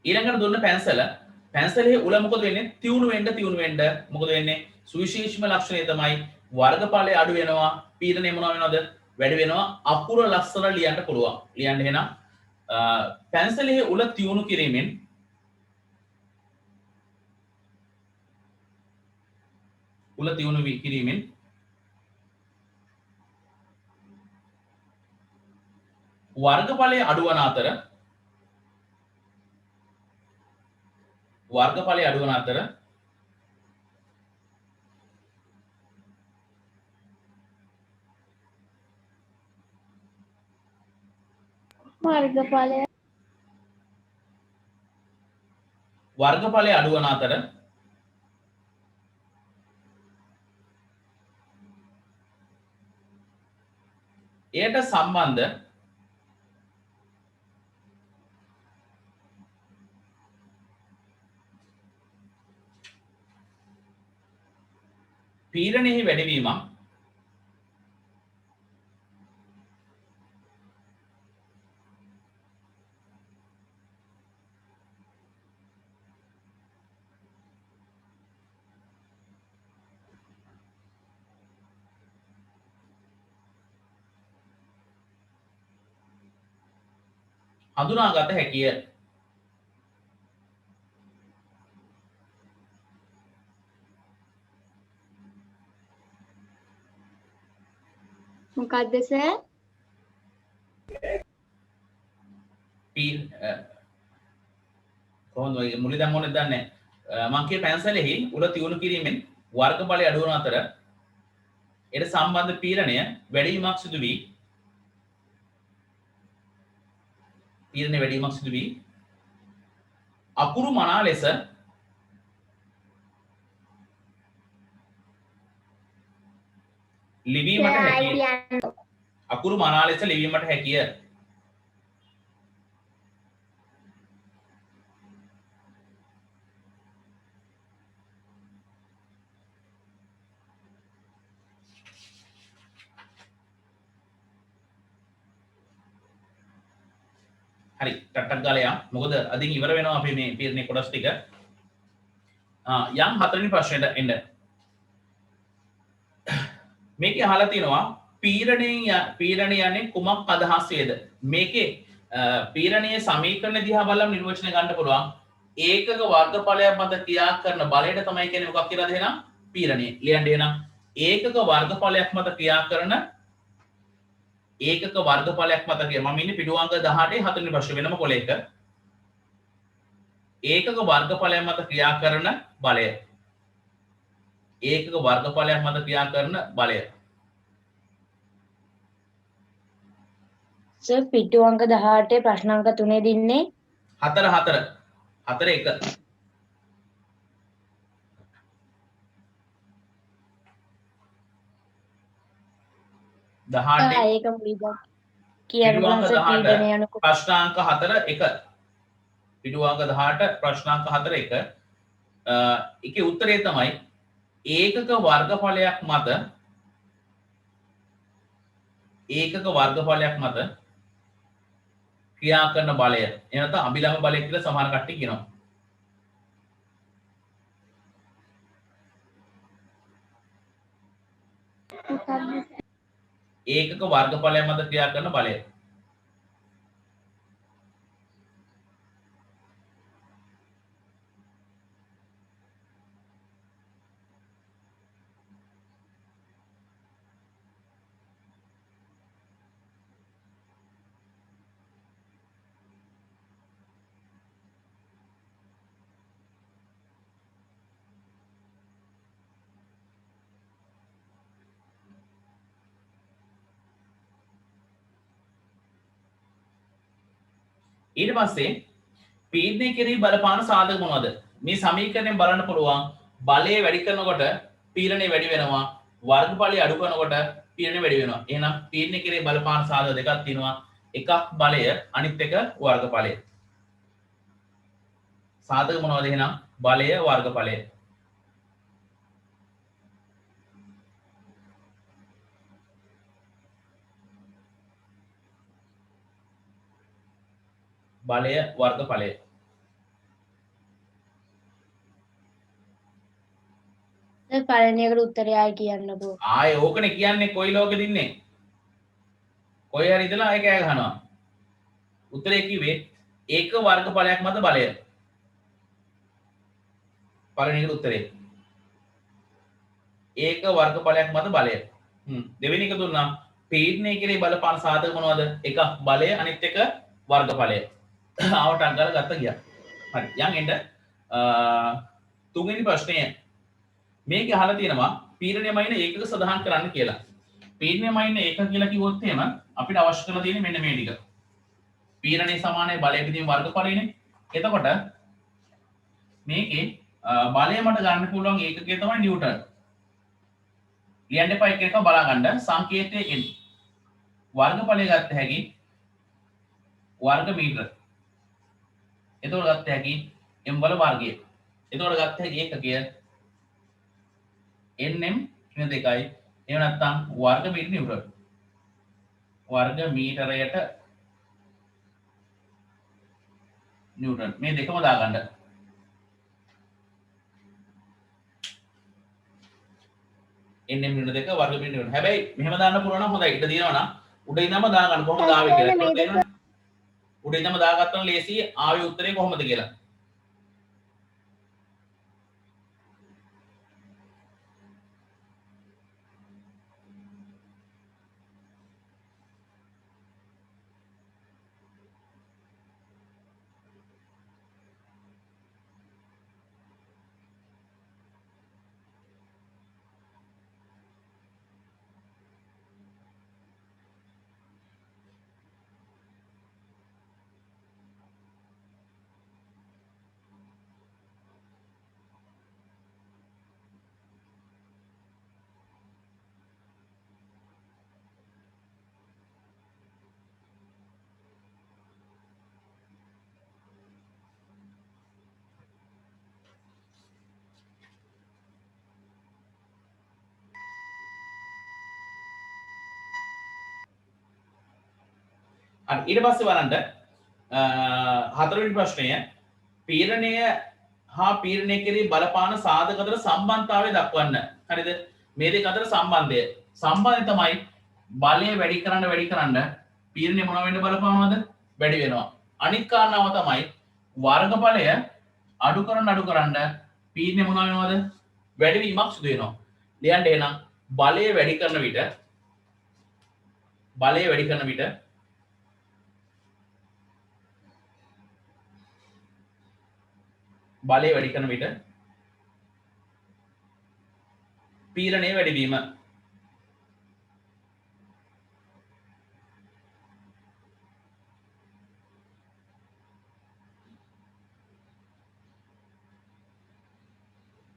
S1: ඊළඟට දුන්න පැන්සලේ උල මොකද වෙන්නේ තියුණු වෙන්න මොකද වෙන්නේ සුවිශේෂීම ලක්ෂණය තමයි වර්ගඵලය අඩු වෙනවා පීඩනය මොනවා වෙනවද වැඩි වෙනවා අකුර ලස්සන ලියන්න පුළුවන් ලියන්න එහෙනම් පැන්සලේ උල තියුණු කිරීමෙන් වර්ගඵලය අඩු වන අතර එයට සම්බන්ධ පීඩනයේ වැඩිවීමක් හඳුනාගත හැකිය.
S2: මොකද්ද සර්?
S1: කොහොමද ඔය මුලින් දැන් මොනවද දන්නේ මම කිය පැන්සලෙහි උල තියුණු කිරීමෙන් වර්ගඵලය අඩු වන අතර ඊට සම්බන්ධ පීඩනය වැඩිවීමක් සිදු වී අකුරු මනා ලෙස ලිවීමට හැකිය. හරි ටට්ටක් ගාලා යම්. මොකද අදින් ඉවර වෙනවා අපි මේ තීරණේ කොටස් ටික. යම් හතරවෙනි ප්‍රශ්නෙට එන්න. මේකේ අහලා තියෙනවා පීඩනය යන්නේ කුමක් අදහස් වේද? මේකේ පීඩනයේ සමීකරණ දිහා බලලා නිර්වචනය ගන්න පුළුවන්. ඒකක වර්ගඵලයක් මත ක්‍රියා කරන බලයට තමයි කියන්නේ මොකක් කියලාද එහෙනම්? පීඩනය. ලියන්න එහෙනම් ඒකක වර්ගඵලයක් මත ක්‍රියා කරන ඒකක වර්ගඵලයක් මත මම ඉන්නේ පිටු අංක 18 හතරවෙනි ප්‍රශ්නේ වෙනම කොලයක. ඒකක වර්ගඵලයක් මත ක්‍රියා කරන බලය. ඒකක වර්ගඵලයක් මත ක්‍රියා කරන බලය.
S5: සර් පිටු අංක 18 ප්‍රශ්න අංක 3 දින්නේ
S1: 4 4 4 1 18
S5: ඒක මුලින්ම කියන්න
S1: පිටු අංක
S5: සර්
S1: 18
S5: පීඩනය යනකොට
S1: ප්‍රශ්නාංක 4 1 පිටු අංක 18 ප්‍රශ්නාංක 4 1 ඒකේ උත්තරේ තමයි ඒකක වර්ගඵලයක් මත ක්‍රියා කරන බලය එනත අභිලම බලය කියලා සමහර කට්ටිය කියනවා. ඒකක වර්ගඵලයක් මත ක්‍රියා කරන බලය. ඊට පස්සේ පීඩනය කෙරෙහි බලපාන සාධක මොනවද? මේ සමීකරණයෙන් බලන්න පුළුවන් බලය වැඩි කරනකොට පීඩනය වැඩි වෙනවා, වර්ගඵලය අඩු කරනකොට පීඩනය වැඩි වෙනවා. එහෙනම් පීඩනය කෙරෙහි බලපාන සාධක දෙකක් තියෙනවා. එකක් බලය, අනිත් එක වර්ගඵලය. සාධක මොනවද එහෙනම්? බලය, වර්ගඵලය. බලය වර්ගඵලය.
S5: සර් පළවෙනියකට උත්තරය ආයි කියන්නකෝ.
S1: ආයේ ඕකනේ කියන්නේ කොයි ලෝකෙද ඉන්නේ? කොයි හරි ඉඳලා ආයේ කෑ ගහනවා. උත්තරේ කිව්වේ ඒක වර්ගඵලයක් මත බලය. පළවෙනියකට උත්තරේ. ඒක වර්ගඵලයක් මත බලය. දෙවෙනි එක දුන්නා පීඩනය කෙරෙහි බලපාන සාධක මොනවද? එකක් බලය, අනිත් එක වර්ගඵලය. ආවට අංගල ගත්ත ගියා. හරි. යන් එන්න තුන්වෙනි ප්‍රශ්නය. මේකේ අහලා තියෙනවා පීඩනය මයින ඒකක සඳහන් කරන්න කියලා. පීඩනය මයින ඒකක කියලා කිව්වොත් එහෙම අපිට අවශ්‍ය කරලා තියෙන්නේ මෙන්න මේ ටික. පීඩනය සමානයි බලය පිටින් වර්ගඵලයනේ. එතකොට මේකේ බලය මට ගන්න පුළුවන් ඒකකය තමයි නිව්ටන්. ලියන්න එපා එක එක බලා ගන්න සංකේතයේ n. වර්ගඵලය ගත්ත හැකි වර්ග මීටර. එතකොට ගත්ත හැකි m වල වර්ගය. එතකොට ගත්ත හැකි ඒකකය nm කියන දෙකයි. එහෙම නැත්නම් වර්ග මීටර නිව්ටන්. වර්ග මීටරයට නිව්ටන්. මේ දෙකම දාගන්න. nm නිව්ටන් දෙක වර්ග මීටර නිව්ටන්. හැබැයි මෙහෙම දාන්න පුළුවන් නම් හොඳයි. ඊට දිනනවා නම් උඩ ඉඳන්ම දාගන්න කොහොමද ආවේ කියලා. ඒකට තේරෙනවද? උඩ ඉඳන්ම දාගත්තම ලේසි ආවේ උත්තරේ කොහොමද කියලා. ඊට පස්සේ බලන්න හතරවෙනි ප්‍රශ්නය පීඩනය හා පීඩනය කෙරෙහි බලපාන සාධක අතර සම්බන්ධතාවය දක්වන්න. හරිද? මේ දෙක අතර සම්බන්ධය තමයි බලය වැඩි කරන්න පීඩනය මොන වෙන්න බලපානවද? වැඩි වෙනවා. අනිත් කාරණාව තමයි වර්ගඵලය අඩු කරන්න පීඩනය මොන වෙනවද? වැඩි වීමක් සිදු වෙනවා. ලියන්න එහෙනම් බලය වැඩි කරන විට පීඩනය වැඩිවීම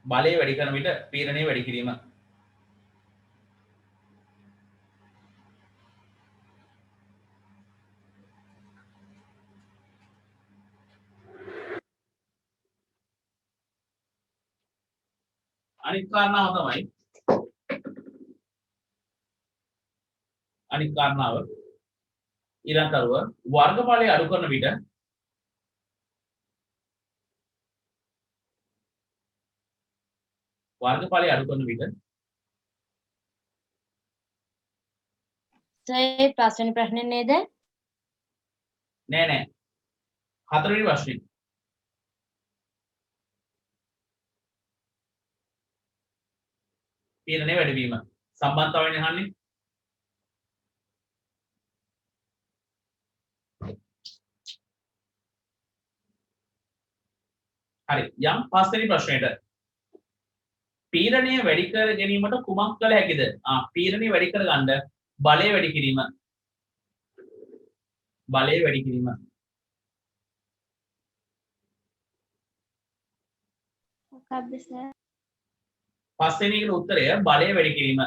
S1: බලය වැඩි කරන විට පීඩනය වැඩි කිරීම අනිත් කාරණාව ඊළඟටව වර්ගඵලය අඩු කරන විට
S5: සර් පස්වෙනි ප්‍රශ්නේ නේද?
S1: නෑ හතරවෙනි ප්‍රශ්නේ පීඩනය වැඩිවීම සම්බන්ධතාවයෙන් අහන්නේ. හරි යම් පස්වෙනි ප්‍රශ්නෙට පීඩනය වැඩි කර ගැනීමට කුමක් කළ හැකිද? පීඩනය වැඩි කර ගන්න බලය වැඩි කිරීම
S2: මොකක්ද සර්?
S1: පස්වෙනි එකට උත්තරය බලය වැඩි කිරීම.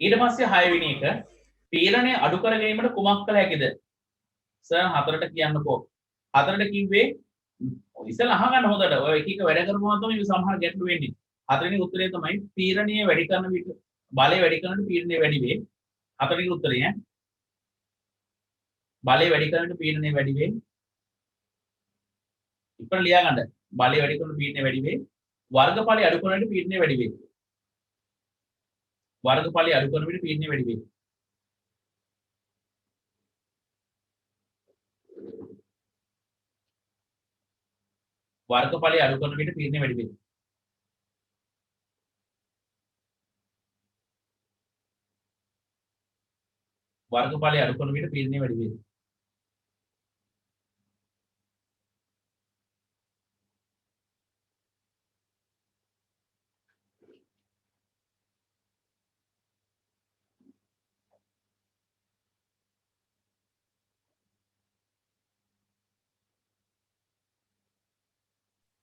S1: ඊට පස්සේ 6 වෙනි එක පීඩනය අඩු කර ගැනීමට කුමක් කළ හැකිද? සර් හතරට කියන්නකෝ. හතරට කිව්වේ ඉස්සෙල්ලා අහගන්න හොඳට. ඔය එක එක වැඩ කරපුවම තමයි මේ සමහර ගැටලු වෙන්නේ. හතරවෙනි උත්තරේ තමයි පීඩනය වැඩි කරන විට බලය වැඩි කරනකොට පීඩනය වැඩි වේ. හතරවෙනි උත්තරය බලය වැඩි කරනකොට පීඩනය වැඩි වේ. ඉතින් ලියා ගන්න. බලය වැඩි කරනකොට පීඩනය වැඩි වේ. වර්ගඵලය අඩු කරනකොට පීඩනය වැඩි වේ. වර්ගඵලය අඩු කරන විට පීඩනය වැඩි වේ. වර්ගඵලය අඩු කරන විට පීඩනය වැඩි වේ. වර්ගඵලය අඩු කරන විට පීඩනය වැඩි වේ.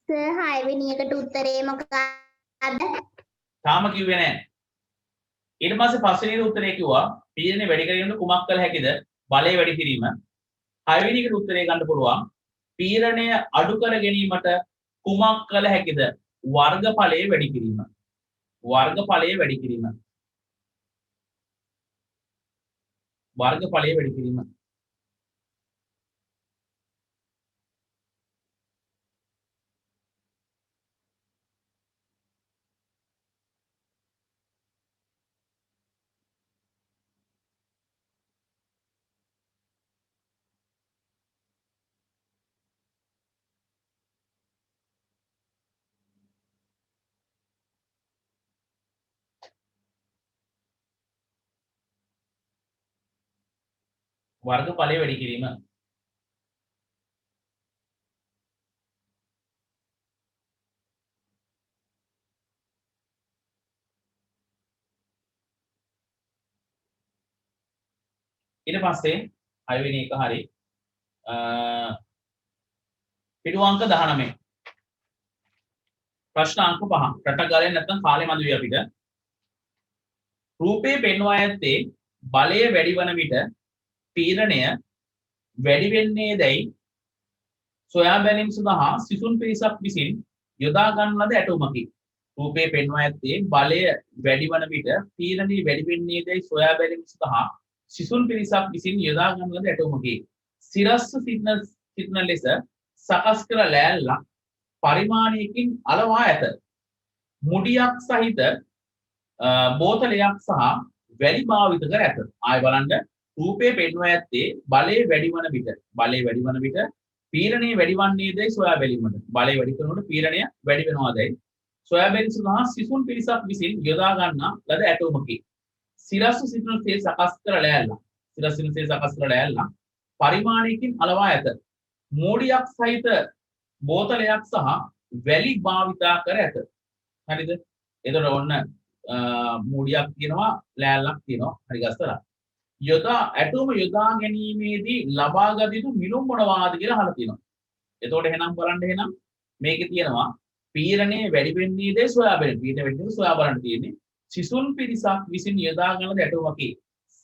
S2: සර් 6 වෙනි එකට උත්තරේ මොකක්ද?
S1: තාම කිව්වේ නැහැ. ඊට පස්සේ පස්වෙනි උත්තරේ කිව්වා පීඩනය වැඩි කිරීමට කුමක් කළ හැකිද? බලය වැඩි කිරීම. 6 වෙනි එකට උත්තරේ ගන්න පුළුවන් පීඩනය අඩු කර ගැනීමට කුමක් කළ හැකිද? වර්ගඵලය වැඩි කිරීම. වර්ගඵලය වැඩි කිරීම. වර්ගඵලය වැඩි කිරීම. වර්ගඵලය වැඩි කිරීම. ඊට පස්සේ 6 වෙනි එක හරි පිටු අංක 19 ප්‍රශ්න අංක 5 රටක් ගාලෙන් නැත්නම් කාලේ මදි වෙයි අපිට රූපේ පෙන්වා ඇත්තේ බලය වැඩි වන විට පීඩනය වැඩි වෙන්නේ දැයි සොයා බැලීම සඳහා සිසුන් පිරිසක් විසින් යොදා ගන්න ලද ඇටුමකි. රූපේ පෙන්වා ඇත්තේ බලය වැඩි වන විට පීඩනය වැඩි වෙන්නේ දැයි සොයා බැලීම සඳහා සිසුන් පිරිසක් විසින් යොදා ගන්න ලද ඇටුමකි. සිරස්ව සිටින ලෙස සකස් කර ලෑල්ලක් පරිමාණයකින් අලවා ඇත. මුඩියක් සහිත බෝතලයක් සහ වැලි භාවිත කර ඇත. ආය බලන්න රූපේ පෙන්වා ඇත්තේ බලය වැඩි වන විට පීඩනය වැඩි වන්නේ දැයි සොයා බැලීමට. බලය වැඩි කරනකොට පීඩනය වැඩි වෙනවා දැයි සොයා බැලීම සඳහා සිසුන් පිරිසක් විසින් යොදා ගන්නා ලද ඇටුමකි. සිරස්ව සිටින සකස් කර ලෑල්ලක් පරිමාණයකින් අලවා ඇත. මෝඩියක් සහිත බෝතලයක් සහ වැලි භාවිතා කර ඇත. හරිද? එතකොට ඔන්න මෝඩියක් තියෙනවා ලෑල්ලක් තියෙනවා. හරි ගස්සලා. ඇටුම යොදා ගැනීමේදී ලබාගත යුතු මිනුම් මොනවාද කියලා අහලා තියෙනවා. එතකොට එහෙනම් බලන්න මේකේ තියෙනවා පීඩනය වැඩි වෙන්නේ දේ සොයා බලන්න. පීඩනය වැඩි වෙන්නේ සොයා බලන්න තියෙන්නේ. සිසුන් පිරිසක් විසින් යොදා ගන්න ඇටුමකි.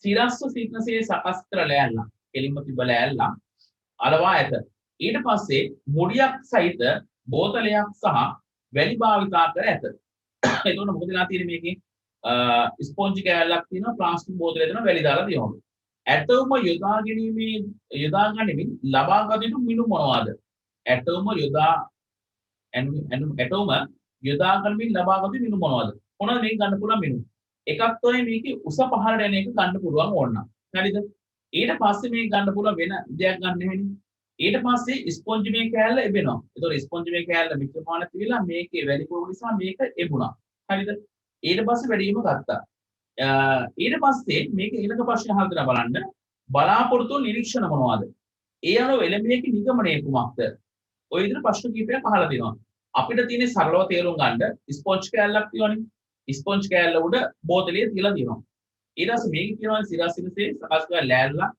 S1: සිරස්ව සිටිනසේ සකස් කර ලෑල්ලක්. එලින්ම තිබ ලෑල්ලක් අලවා ඇත. ඊට පස්සේ මුඩියක් සහිත බෝතලයක් සහ වැලි භාවිතා කර ඇත. එතකොට මොකද වෙලා තියෙන්නේ මේකේ? ස්පොන්ජ් කෑල්ලක් තියෙනවා ප්ලාස්ටික් බෝතලයක් තියෙනවා වැලි දාලා තියෙනවා. ඇටෝම යොදා ගැනීමෙන් ලබා ගත යුතු මිනුම් මොනවාද? ඇටෝම යොදා ගැනීමෙන් ලබා ගත යුතු මිනුම් මොනවාද? මොනවද මේක ගන්න පුළුවන් මිනුම්? එකක් තමයි මේකේ උස පහළට යන එක ගන්න පුළුවන් ඕන නම්. හරිද? ඊට පස්සේ මේක ගන්න පුළුවන් වෙන දෙයක් ගන්න නෙවෙයි. ඊට පස්සේ ස්පොන්ජ් මේ කෑල්ල එබෙනවා. ඒතකොට ස්පොන්ජ් මේ කෑල්ල මිශ්‍රමාන තියලා මේකේ වැඩි පුරුදු නිසා මේක එබුණා. හරිද? ඊට පස්සේ වැඩිම ගත්තා. ඊට පස්සේ මේක ඊළඟ ප්‍රශ්න අහලා දෙනවා බලන්න. බලාපොරොත්තු නිරීක්ෂණ මොනවද? ඒ අනුව එළඹියේක නිගමනය කුමක්ද? ඔය විදිහට ප්‍රශ්න කිහිපයක් අහලා දෙනවා. අපිට තියෙන සරලව තේරුම් ගන්න ස්පොන්ජ් කෑල්ලක් තියෙනවනේ. ස්පොන්ජ් කෑල්ල උඩ බෝතලයේ තියලා තියෙනවා. ඊට පස්සේ මේක කියනවා සිරසිරසේ සකස් කරලා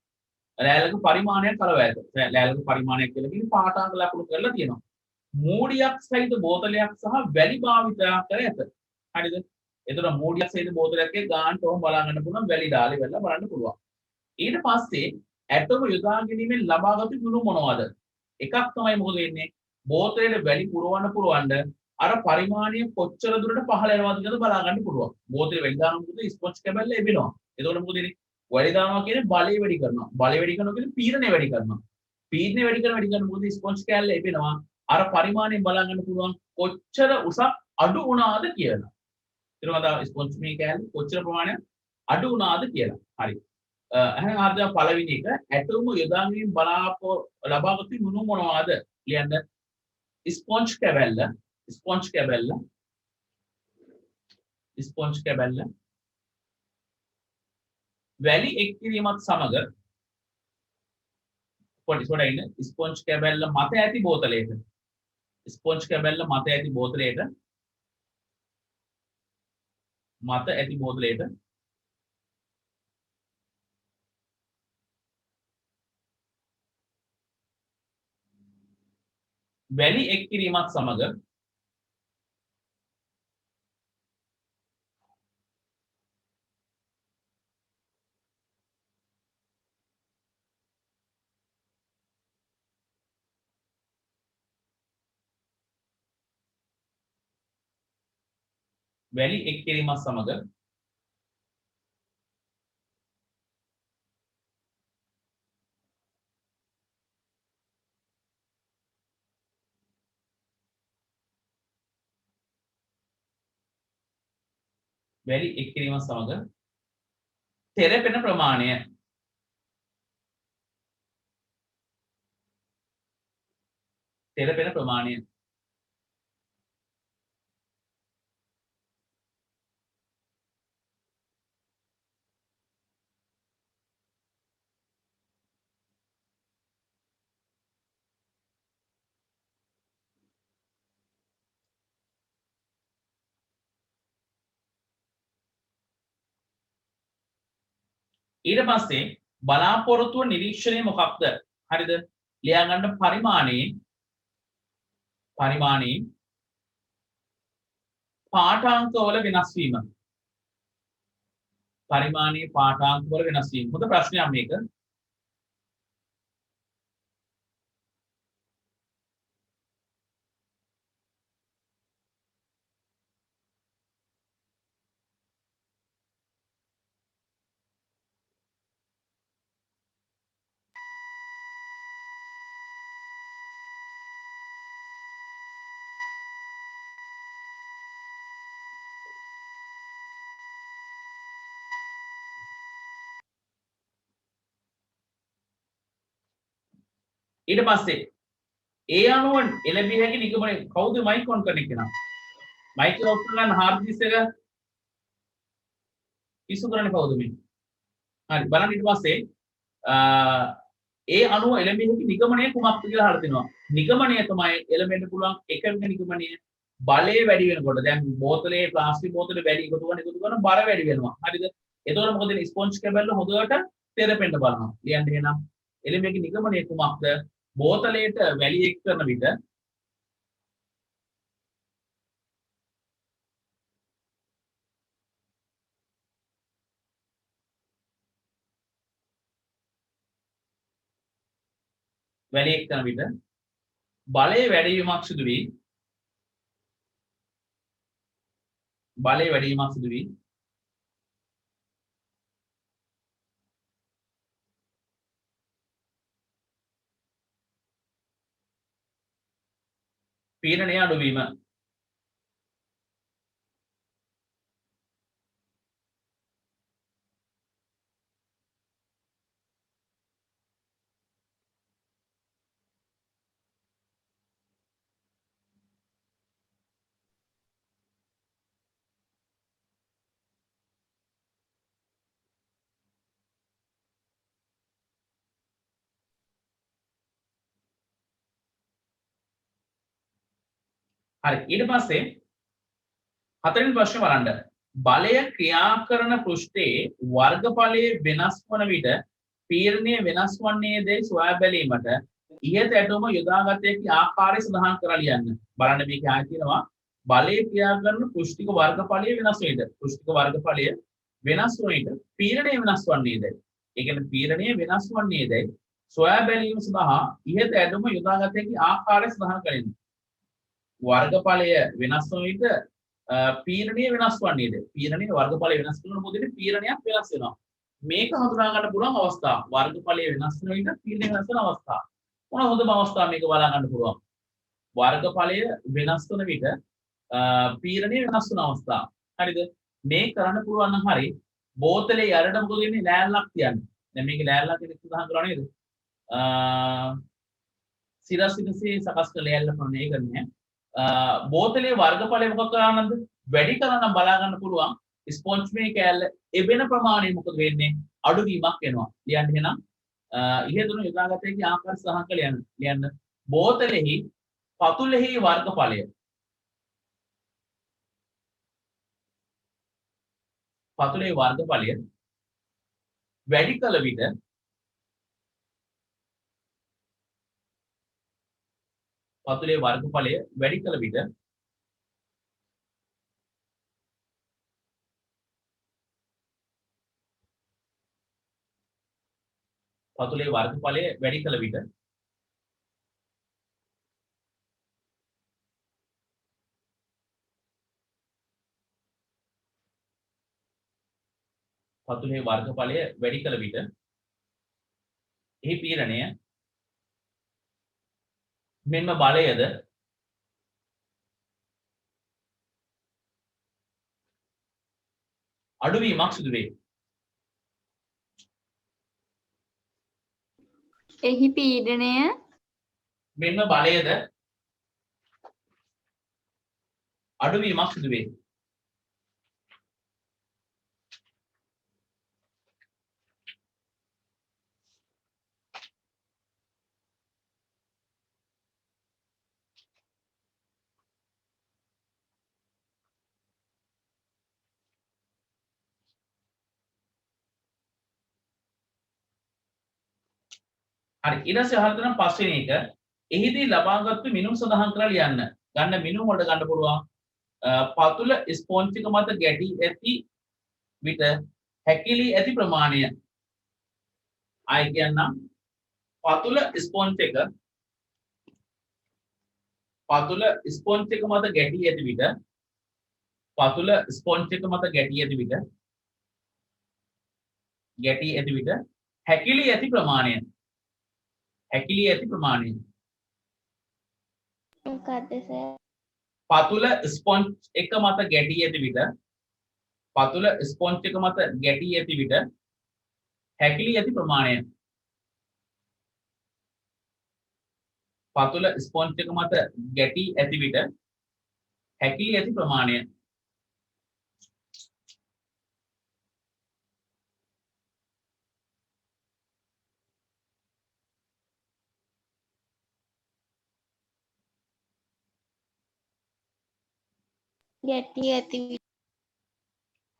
S1: ලෑල්ලක පරිමාණයක් කලවා ඇත. ලෑල්ලක පරිමාණයක් කියලා කියන්නේ පාඨාංග ලකුණු කරලා තියෙනවා. මූඩියක් සහිත බෝතලයක් සහ වැලි භාවිතා කර ඇත. හරිද? එතකොට මූඩියක් සහිත බෝතලයක් ගානට ඔහොම බලා ගන්න පුළුවන් වැලි දාලේ වෙලා බලන්න පුළුවන්. ඊට පස්සේ ඇටම යොදා ගැනීමෙන් ලබාගත් ගුණ මොනවද? එකක් තමයි මොකද වෙන්නේ? බෝතලේ වැලි පුරවන්න අර පරිමාණය කොච්චර දුරට පහළ යනවද කියලා බලා ගන්න පුළුවන්. බෝතලේ වැලි දානකොට ස්පොන්ජ් කැබල්ල එබෙනවා. එතකොට මොකද වෙන්නේ? වැලි දානවා කියන්නේ බලය වැඩි කරනවා. බලය වැඩි කරනවා කියන්නේ පීඩනය වැඩි කරනවා. පීඩනය වැඩි කරන මොකද ස්පොන්ජ් කැල්ල එබෙනවා. අර පරිමාණයෙන් බලා ගන්න පුළුවන් කොච්චර උසක් අඩු වුණාද කියලා. ඊළඟට ස්පොන්ජ් මේ කැල්ල කොච්චර ප්‍රමාණයක් අඩු වුණාද කියලා. හරි. එහෙනම් ආර්ය පළවෙනි එක ඇටෝම යොදා ගැනීම ලබාගත් ගුණ මොනවාද? ලියන්න. ස්පොන්ජ් කැබල්ල වැලි එක්කිරීමත් සමග ස්පොන්ජ් කැබල්ල මත ඇති බෝතලයට වැලි එක්කිරීමත් සමග වැලි එක්කිරීමත් සමග තෙරපෙන ප්‍රමාණය ඊට පස්සේ බලාපොරොත්තුව නිරීක්ෂණය මොකක්ද? හරිද? ලියා ගන්න පරිමාණයෙන් පරිමාණයේ පාඨාංකවල වෙනස් වීම. පරිමාණයේ පාඨාංකවල වෙනස් වීම. හොඳ ප්‍රශ්නයක් මේක. ඊට පස්සේ ඒ අනුව එළඹිය හැකි නිගමනය කවුද මයික් ඔන් කරන කෙනා? මයික් එක ඔෆ් කරලා හાર્ඩ් ඩිස්ක් එක ඉස්සු කරන්නේ කවුද මේ? හරි බලන්න ඊට පස්සේ ඒ අනුව එළඹිය හැකි නිගමනය කුමක්ද කියලා අහලා තිනවා. නිගමනය තමයි එළඹෙන්න පුළුවන් එකම නිගමනය බලය වැඩි වෙනකොට. දැන් බෝතලේ ප්ලාස්ටික් බෝතලේ වැඩි එකතු කරන බර වැඩි වෙනවා. හරිද? එතකොට මොකද වෙන්නේ? ස්පොන්ජ් කැබල්ල හොඳට තෙරපෙන්න බලනවා. ලියන්න එහෙනම් එළඹෙක නිගමනය කුමක්ද? බෝතලයට වැලි එක් කරන විට වැලි එක් කරන විට බලයේ වැඩිවීමක් සිදු වී පීඩනය අඩුවීම. හරි ඊට පස්සේ හතරවෙනි ප්‍රශ්නේ බලන්න. බලය ක්‍රියා කරන පෘෂ්ඨයේ වර්ගඵලයේ වෙනස් වන විට පීඩනය වෙනස් වන්නේදයි සොයා බැලීමට ඉහත ඇටුම යොදාගත හැකි ආකාරය සඳහන් කරලා ලියන්න. බලන්න මේක ආයෙ කියනවා බලය ක්‍රියා කරන පෘෂ්ඨික වර්ගඵලයේ වෙනස් වන විට පෘෂ්ඨික වර්ගඵලය වෙනස් වන විට පීඩනය වෙනස් වන්නේදයි. ඒ කියන්නේ පීඩනය වෙනස් වන්නේදයි සොයා බැලීම සඳහා ඉහත ඇටුම යොදාගත හැකි ආකාරය සඳහන් කරන්න. වර්ගඵලය වෙනස් වන විට පීඩනය වෙනස් වන්නේද? පීඩනයේ වර්ගඵලය වෙනස් කරන මොකද පීඩනයක් වෙනස් වෙනවා. මේක හඳුනා ගන්න පුළුවන් අවස්ථා. වර්ගඵලය වෙනස් වෙන විට පීඩනය වෙනස් වෙන අවස්ථා. මොන හොඳම අවස්ථාව මේක බලා ගන්න පුළුවන්. වර්ගඵලය වෙනස් වන විට පීඩනය වෙනස් වෙන අවස්ථා. හරිද? මේ කරන්න පුළුවන් නම් හරි. බෝතලේ යරට මොකද වෙන්නේ? ලෑල්ලක් තියන්නේ. දැන් මේකේ ලෑල්ලක් කියන එක සඳහන් කරා නේද? සිරසිරසේ සකස් කළ ලෑල්ල ප්‍රණය කරන්නේ. බෝතලේ වර්ගඵලය මොකක් කරනවද? වැඩි කරනම් බලා ගන්න පුළුවන්. ස්පොන්ජ් මේ කෑල්ල එබෙන ප්‍රමාණය මොකද වෙන්නේ? අඩුවීමක් වෙනවා. ලියන්න එහෙනම් ඉහතුණු යොදාගත හැකි ආකාර සහක ලියන්න. බෝතලෙහි පතුලෙහි වර්ගඵලය වැඩි කළ විට පතුලේ වර්ගඵලය වැඩි කළ විට එහි පීඩනය මෙන්න බලයද අඩුවීමක් සිදු වේ.
S6: එහි පීඩනය
S1: මෙන්න බලයද අඩුවීමක් සිදු වේ. හරි ඊට පස්සේ අහලා තියෙනවා පස්වෙනි එක එහිදී ලබාගත්තු මිනුම් සඳහන් කරලා ලියන්න. ගන්න මිනුම් වලට ගන්න පුළුවන් පතුල ස්පොන්ජ් එක මත ගැටි ඇති විට හැකිලි ඇති ප්‍රමාණය. ආයි කියන්නම් පතුල ස්පොන්ජ් එක මත ගැටි ඇති විට හැකිලි ඇති ප්‍රමාණය.
S2: මොකද්ද සර්?
S1: පතුල ස්පොන්ජ් එක මත ගැටි ඇති විට හැකිලි ඇති ප්‍රමාණය. පතුල ස්පොන්ජ් එක මත ගැටි ඇති විට හැකිලි ඇති ප්‍රමාණය.
S2: ගැටි ඇති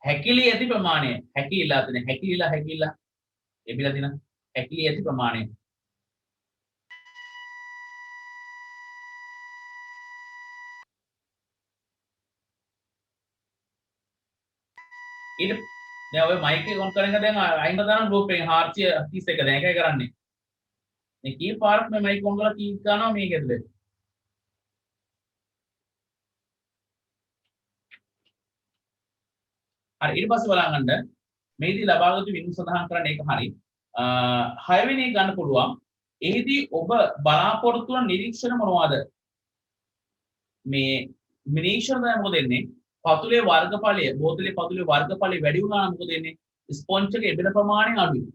S1: හැකිලි ඇති ප්‍රමාණය. හැකිලිලා තියෙන හැකිලිලා එබිලා තියෙන හැකිලි ඇති ප්‍රමාණය. ඊට දැන් ඔය මයික් එක ඔන් කරගෙන දැන් අයින් දාන ගෲප් එකෙන් 431 දැන් එකයි කරන්නේ. මේ කී පාරක් මේ මයික් ඔන් කරලා කී ගන්නවා මේක ඇතුලේ. හරි ඊට පස්සේ බලන්න මේදී ලබාගත් විනුම් සඳහන් කරන්න ඒක හරි. 6 වෙනි එක ගන්න පුළුවන්. එහිදී ඔබ බලාපොරොත්තු වන නිරීක්ෂණ මොනවාද? මේ නිරීක්ෂණ තමයි මොකද වෙන්නේ? පතුලේ වර්ගඵලය බෝතලේ පතුලේ වර්ගඵලය වැඩි වුණා නම් මොකද වෙන්නේ? ස්පොන්ජ් එක එබෙන ප්‍රමාණය අඩුයි.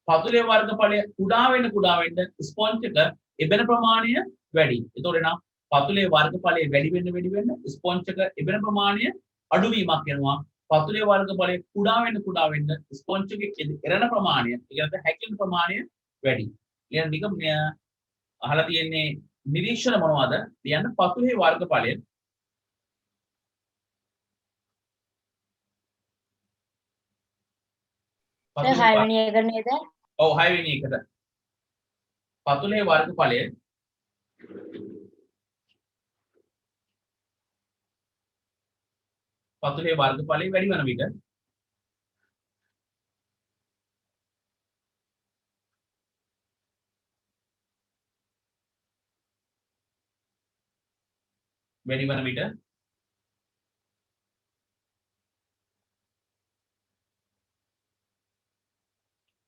S1: පතුලේ වර්ගඵලය කුඩා වෙන්න ස්පොන්ජ් එක එබෙන ප්‍රමාණය වැඩි. ඒතකොට එනවා පතුලේ වර්ගඵලය වැඩි වෙන්න ස්පොන්ජ් එක එබෙන ප්‍රමාණය අඩුවීමක් වෙනවා. පතුලේ වර්ගඵලය කුඩා වෙන්න ස්පොන්ජ් එකේ එරෙන ප්‍රමාණය, ඒ කියන්නේ හැකිලි ප්‍රමාණය වැඩි. ඊළඟ ටික අහලා තියෙන්නේ නිරීක්ෂණ මොනවද? ලියන්න පතුලේ වර්ගඵලය
S5: සර් 6 වෙනි එක නේද?
S1: ඔව් 6 වෙනි එකට. පතුලේ වර්ගඵලය වැඩි වන විට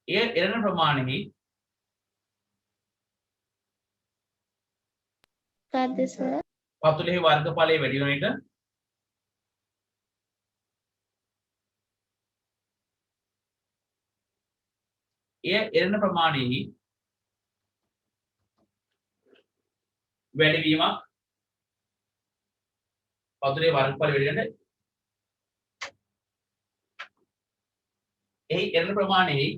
S1: එය එරෙන ප්‍රමාණෙහි
S2: මොකද්ද සර්?
S1: පතුලේ වර්ගඵලය වැඩි වන විට එය එරෙන ප්‍රමාණයෙහි වැඩිවීමක් පතුලේ වර්ගඵලය වැඩි වෙනට එහි එරෙන ප්‍රමාණයෙහි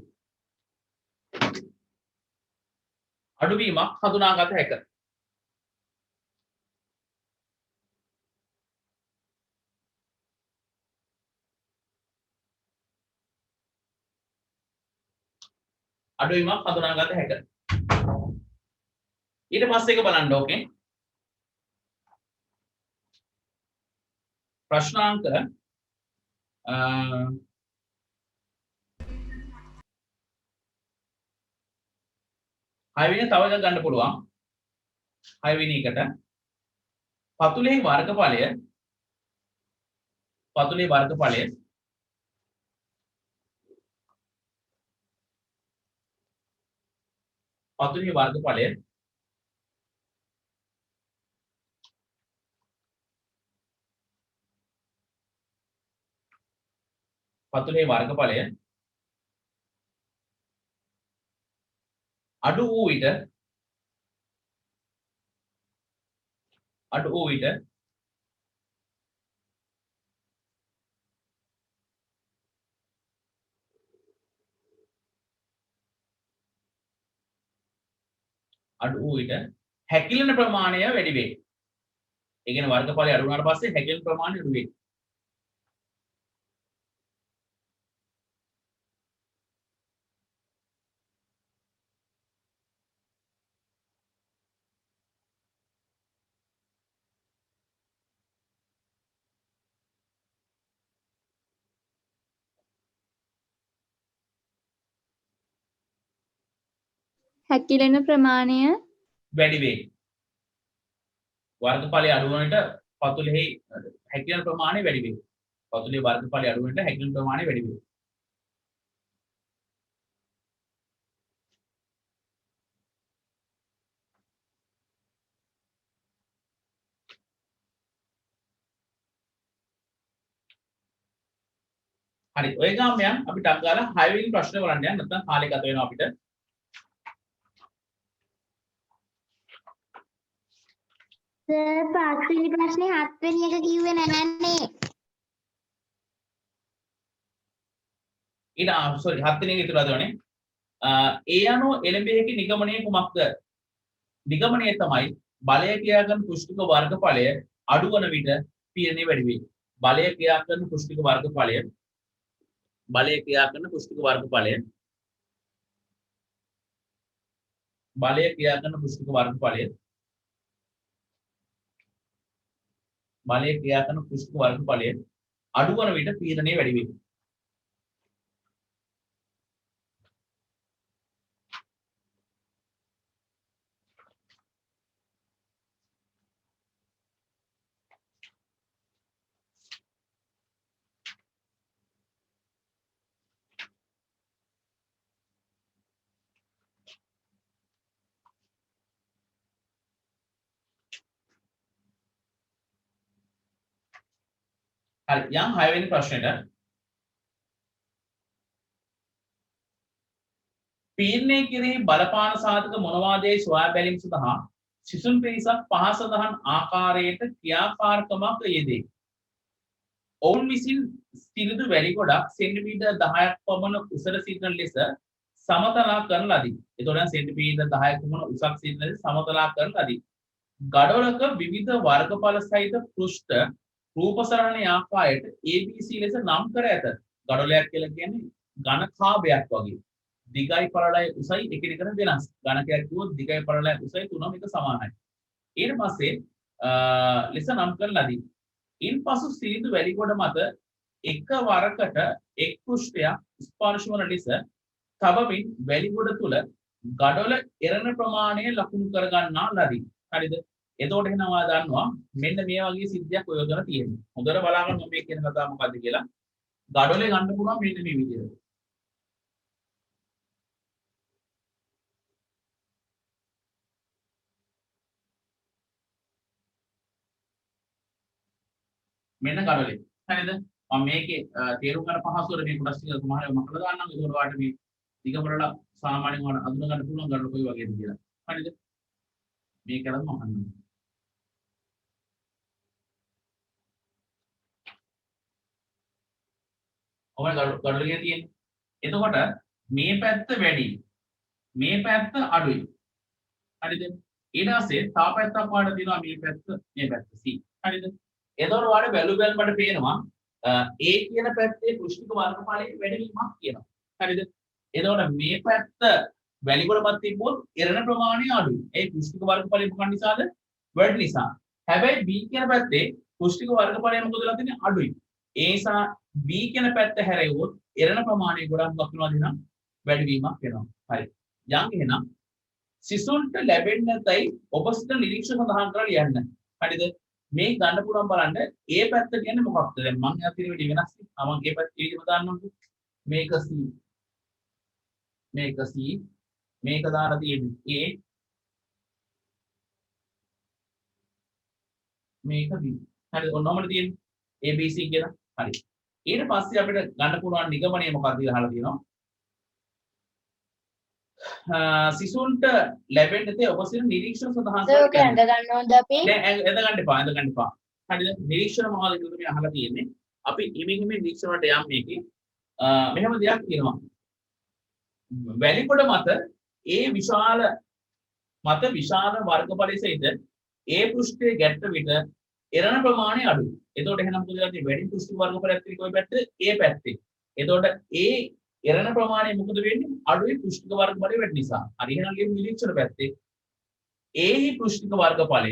S1: අඩුවීමක් හඳුනාගත හැක. ඊට පස්සේ එක බලන්න ඕකේ. ප්‍රශ්නාංක 6 වෙනි තව එකක් ගන්න පුළුවන්. 6 වෙනි එකට පතුලේ වර්ගඵලය අඩු වූ විට හැකිලෙන ප්‍රමාණය වැඩි වේ. ඒ කියන්නේ වර්ගඵලය අඩු වුණාට පස්සේ හැකිලෙන ප්‍රමාණය අඩු වේ.
S6: හැකිලෙන ප්‍රමාණය
S1: වැඩි වේ. වර්ගඵලය අඩු වන විට පතුලෙහි හැකිලෙන ප්‍රමාණය වැඩි වේ. පතුලේ වර්ගඵලය අඩු වන විට හැකිලෙන ප්‍රමාණය වැඩි වේ. හරි ඔය ගාමයන් අපි ටක් ගාලා 6 වෙනි ප්‍රශ්නේ බලන්න යන්න නැත්නම් කාලය ගත වෙනවා අපිට.
S2: සර් පස්වෙනි ප්‍රශ්නේ හත්වෙනි එක කිව්වේ නැන්නේ.
S1: ඊට sorry 7 වෙනි එක ඉතුරු අදවනේ. ඒ අනුව එළඹිය හැකි නිගමනය කුමක්ද? නිගමනය තමයි බලය ක්‍රියා කරන පුෂ්ටික වර්ගඵලය අඩු වන විට පීඩනය වැඩි වේ. බලය ක්‍රියා කරන පුෂ්ටික වර්ගඵලය බලය ක්‍රියා කරන පුෂ්ටික වර්ගඵලය බලය ක්‍රියා කරන පුෂ්ටික වර්ගඵලය බලය ක්‍රියා කරන පුෂ්ටික වර්ගඵලය අඩු වන විට පීඩනය වැඩි වේ. හරි යම් 6 වෙනි ප්‍රශ්නෙට පීඩනය කෙරෙහි බලපාන සාධක මොනවාදයි සොයා බැලීම සඳහා සිසුන් පිරිසක් පහ සඳහන් ආකාරයට ක්‍රියාකාරකමක් යෙදේ. ඔවුන් විසින් සිනිඳු වැලි ගොඩක් සෙන්ටිමීටර් 10ක් පමණ උසට සිටින ලෙස සමතලා කරන ලදී. එතකොට සෙන්ටිමීටර් 10ක පමණ උසක් සිටින ලෙස සමතලා කරන ලදී. ගඩොලක විවිධ වර්ගඵල සහිත පෘෂ්ඨ රූපසරණයේ ආකාරයට ABC ලෙස නම් කර ඇත. ගඩොලයක් කියලා කියන්නේ ඝන කාභයක් වගේ. දිගයි පළලයි උසයි එකිනෙකට වෙනස්. ඝනකයක් කිව්වොත් දිගයි පළලයි උසයි තුනම එක සමානයි. ඊට පස්සේ ලෙස නම් කරන ලදී. ඉන්පසු සිනිඳු වැලි ගොඩ මත එක වරකට එක් පෘෂ්ඨයක් ස්පර්ශ වන ලෙස තවමින් වැලි ගොඩ තුල ගඩොල එරණ ප්‍රමාණය ලකුණු කර ගන්නා ලදී. හරිද? එතකොට එහෙනම් ඔයා දන්නවා මෙන්න මේ වගේ සිද්ධියක් ඔය කරලා තියෙනවා. හොඳට බලාගන්න මම මේ කියන කතාව මොකද්ද කියලා. ගඩොලේ ගන්න පුළුවන් මෙන්න මේ විදිහට. මෙන්න ගඩොලේ. හරිද? මම මේකේ තේරුම් ගන්න පහසුවට මේ කොටස් ටික කොහොමද මම කළා දාන්නම්. ඒකට ඔයාලට මේ දිග බලලා සාමාන්‍යයෙන් ඔයාලට අඳුන ගන්න පුළුවන් ගඩොල කොයි වගේද කියලා. හරිද? මේ කරලා මම අහන්න. ඔය ගඩොලිය තියෙන්නේ. එතකොට මේ පැත්ත වැඩි. මේ පැත්ත අඩුයි. හරිද? ඊට පස්සේ තව පැත්තක් වඩ තියෙනවා මේ පැත්ත C. හරිද? එතකොට ඔයාලට බැලු බැලමට පේනවා A කියන පැත්තේ පෘෂ්ඨික වර්ගඵලයේ වැඩිවීමක් කියනවා. හරිද? එතකොට මේ පැත්ත වැලි ගොඩපත් තිබ්බොත් එරණ ප්‍රමාණය අඩුයි. ඒ පෘෂ්ඨික වර්ගඵලය මොකක් නිසාද? වැඩි නිසා. හැබැයි B කියන පැත්තේ පෘෂ්ඨික වර්ගඵලය මොකද වෙලා තියෙන්නේ? අඩුයි. ඒ නිසා B කියන පැත්ත හැරෙවොත් එරණ ප්‍රමාණය ගොඩක් දක්වනවා දෙනම් වැඩිවීමක් වෙනවා. හරි. යම් එහෙනම් සිසුන්ට ලැබෙන්නේ නැතයි ඔබ සිත නිරීක්ෂණ සඳහන් කරලා ලියන්න. හරිද? මේ ගන්න පුළුවන් බලන්න A පැත්ත කියන්නේ මොකක්ද? දැන් මම යා තියෙන විදිහ වෙනස් නේ. මම A පැත්ත විදිහම දාන්නම්කෝ. මේක C. මේක C. මේක දාලා තියෙන්නේ A. මේක B. හරිද? ඔන්නෝමද තියෙන්නේ ABC කියලා. හරි. ඊට පස්සේ අපිට ගන්න පුළුවන් නිගමනය මොකක්ද කියලා අහලා තියෙනවා. සිසුන්ට ලැබෙන දේ ඔබ සිත නිරීක්ෂණ සඳහන්
S5: ඒක ඇඳ ගන්න ඕනද අපි?
S1: දැන් ඇඳ ගන්න එපා. හරිද? නිරීක්ෂණ මොනවද කියලා මේ අහලා තියෙන්නේ. අපි ඉමින් නිරීක්ෂණ වලට යම් මේකේ මෙහෙම දෙයක් තියෙනවා. වැලි කොට මත විශාල වර්ගඵලයේ සහිත ඒ පෘෂ්ඨයේ ගැට්ට විට එරණ ප්‍රමාණය අඩුයි. එතකොට එහෙනම් මොකද වෙන්නේ? වැඩි පෘෂ්ඨ වර්ගඵලයක් තියෙන කොයි පැත්තේ? A පැත්තේ. එතකොට ඒ එරණ ප්‍රමාණය මොකද වෙන්නේ? අඩුයි පෘෂ්ඨ වර්ගඵලය වැඩි නිසා. හරි එහෙනම් ලියමු නිරීක්ෂණ පැත්තේ. A හි පෘෂ්ඨ වර්ගඵලය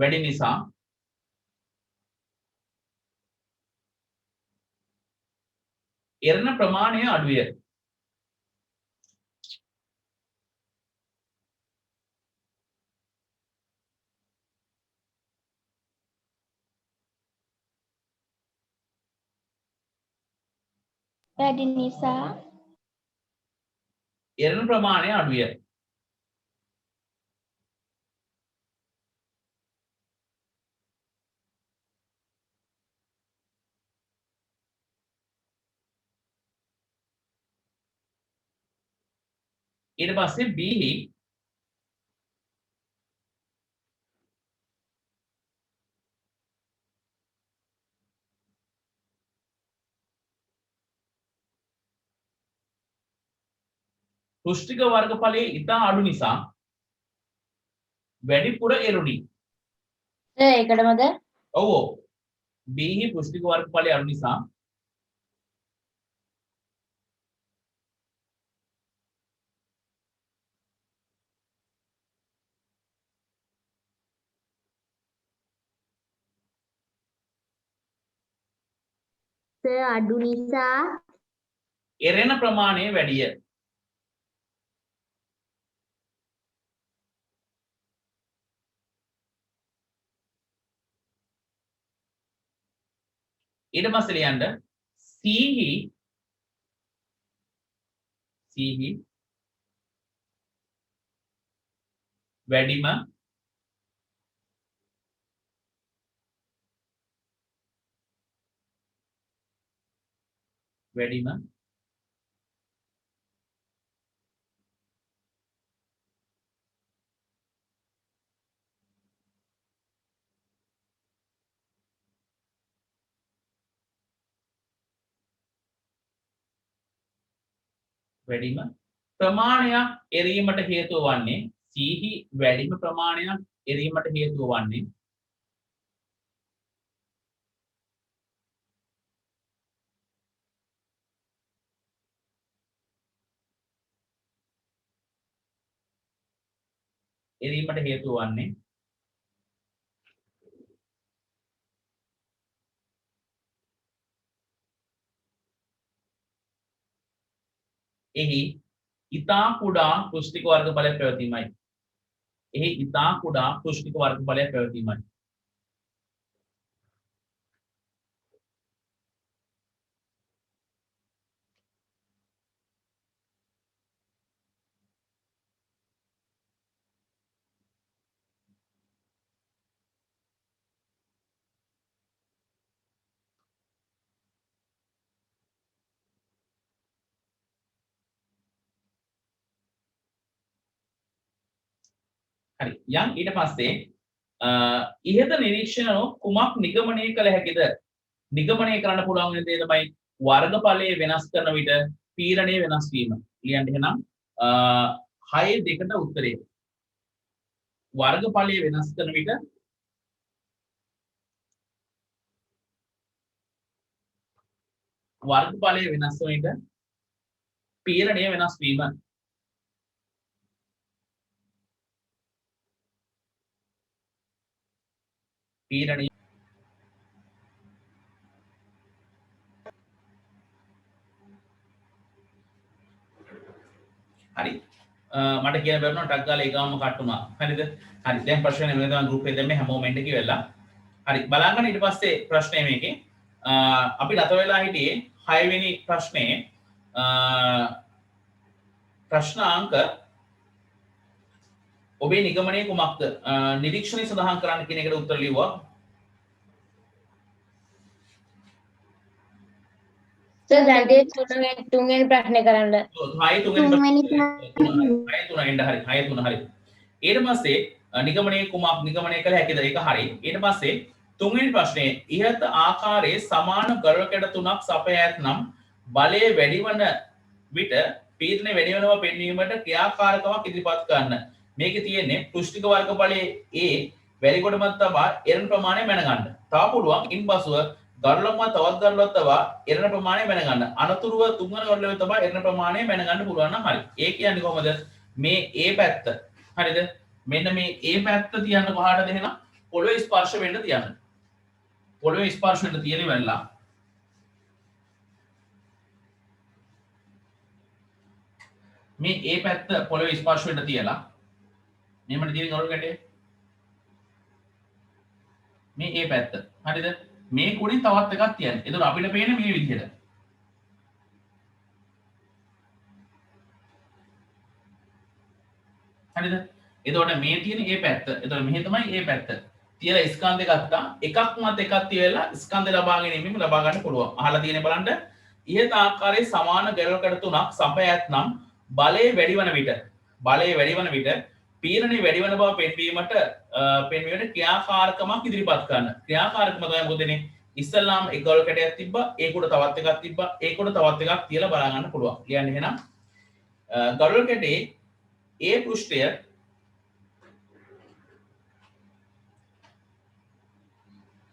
S1: වැඩි නිසා එරණ ප්‍රමාණය අඩුය.
S2: වැඩි නිසා
S1: එරණ ප්‍රමාණය අඩුය. ඊට පස්සේ B හි පුෂ්ටික වර්ගඵලයේ ඉතා අඩු නිසා වැඩිපුර එරුණි.
S5: ඒකටමද
S1: ඔව් B හි පුෂ්ටික වර්ගඵලය අඩු නිසා
S2: අඩු නිසා
S1: එරෙන ප්‍රමාණය වැඩිය. ඊට පස්සේ ලියන්න C හි වැඩිම ප්‍රමාණයක් එරීමට හේතුව වන්නේ C හි වැඩිම ප්‍රමාණයක් එරීමට හේතුව වන්නේ එහි ඉතා කුඩා පුෂ්ටික වර්ගඵලයක් පැවතීමයි. හරි යම් ඊට පස්සේ ඉහත නිරීක්ෂණ කුමක් නිගමනය කළ හැකිද? නිගමනය කරන්න පුළුවන් වෙන දේ තමයි වර්ගඵලයේ වෙනස් කරන විට පීඩනය වෙනස් වීම. ලියන්න එහෙනම් 6 2ට උත්තරේ. වර්ගඵලයේ වෙනස් කරන විට පීඩනය වෙනස් වීම. පීඩනය හරි මට කියන බැරුණා ටක් ගාලා ඒකම කට් වුණා. හරිද? හරි දැන් ප්‍රශ්නේ මෙන්න තමයි ගෲප් එකේ දැම්මේ හැමෝම එන්න කිව්වලා. හරි බලන්න ඊට පස්සේ ප්‍රශ්නේ මේකේ අපි ගත වෙලා හිටියේ 6 වෙනි ප්‍රශ්නේ ප්‍රශ්න අංක ඔබේ නිගමනය කුමක්ද? නිරීක්ෂණය සඳහන් කරන්න කියන එකට උත්තර ලිව්වා.
S5: දැන් තුන්වෙනි ප්‍රශ්නේ කරන්න.
S1: 6 තුන්වෙනි හරි. ඊට පස්සේ නිගමනය කුමක් නිගමනය කළ හැකිද? ඒක හරි. ඊට පස්සේ තුන්වෙනි ප්‍රශ්නේ ඉහත ආකාරයේ සමාන ගොඩ කැඩ තුනක් සපයා ඇතනම් බලය වැඩි වන විට පීඩනය වැඩි වෙනවා පෙන්වීමට ක්‍රියාකාරකමක් ඉදිරිපත් කරන්න. මේකේ තියෙන්නේ පෘෂ්ඨික වර්ගඵලයේ A වැඩි කොටමත් තබා එරණ ප්‍රමාණය මැනගන්න. තව පුළුවන් ඉන්පසුව ගරුලක්ම තවත් ගරුලක් තබා එරණ ප්‍රමාණය මැනගන්න. අනතුරුව තුන්වන ගරුලෙ තබා එරණ ප්‍රමාණය මැනගන්න පුළුවන් නම් හරි. ඒ කියන්නේ කොහොමද? මේ A පැත්ත. හරිද? මෙන්න මේ A පැත්ත තියන්න කොහාටද එහෙනම්? පොළොවේ ස්පර්ශ වෙන්න තියන්න. පොළොවේ ස්පර්ශ වෙන්න තියෙන වෙලාව මේ A පැත්ත පොළොවේ ස්පර්ශ වෙන්න තියලා මෙහෙමද තියෙන ගොඩ කැටේ මේ A පැත්ත හරිද මේ කුණින් තවත් එකක් තියන්න. එතකොට අපිට පේන්නේ මේ විදිහට. හරිද? එතකොට මේ තියෙන A පැත්ත. එතකොට මෙහෙ තමයි A පැත්ත. තියලා ස්කන්ධ ගත්තා. එකක් මත එකක් තියලා ස්කන්ධ ලබා ගැනීමෙන් ලබා ගන්න පුළුවන්. අහලා තියෙන්නේ බලන්න. ඉහත ආකාරයේ සමාන ගැලවල් කඩ තුනක් සපයත් නම් බලය වැඩි වන විට පීඩනය වැඩි වන බව පෙන්වීමට ක්‍රියාකාරකමක් ඉදිරිපත් කරන්න. ක්‍රියාකාරකම තමයි මොකද දෙන්නේ? ඉස්සල්ලාම එක ගොල් කැටයක් තිබ්බා, ඒකට තවත් එකක් තිබ්බා, ඒකට තවත් එකක් තියලා බලා ගන්න පුළුවන්. කියන්නේ එහෙනම් ගොල් කැටේ A පෘෂ්ඨය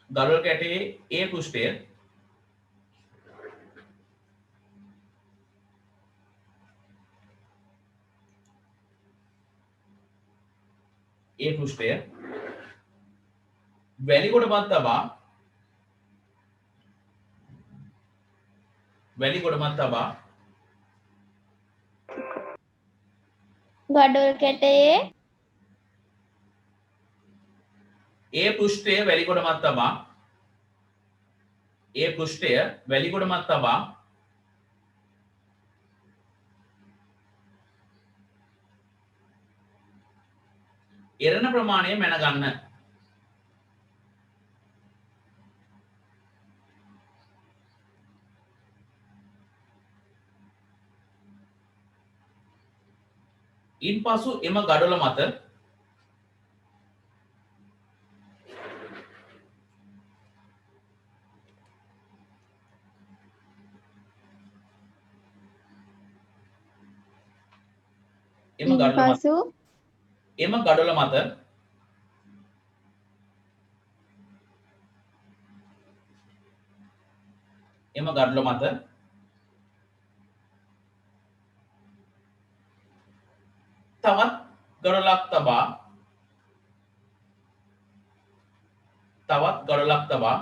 S1: ගොල් කැටේ A පෘෂ්ඨය ඒ පෘෂ්ඨය වැලිගොඩ මත තබා
S5: ගඩොල් කැටයේ
S1: ඒ පෘෂ්ඨය වැලිගොඩ මත තබා එරණ ප්‍රමාණය මැන ගන්න. ඉන්පසු එම ගඩොල මත එම ගඩොල මත තවත් ගඩොලක් තබා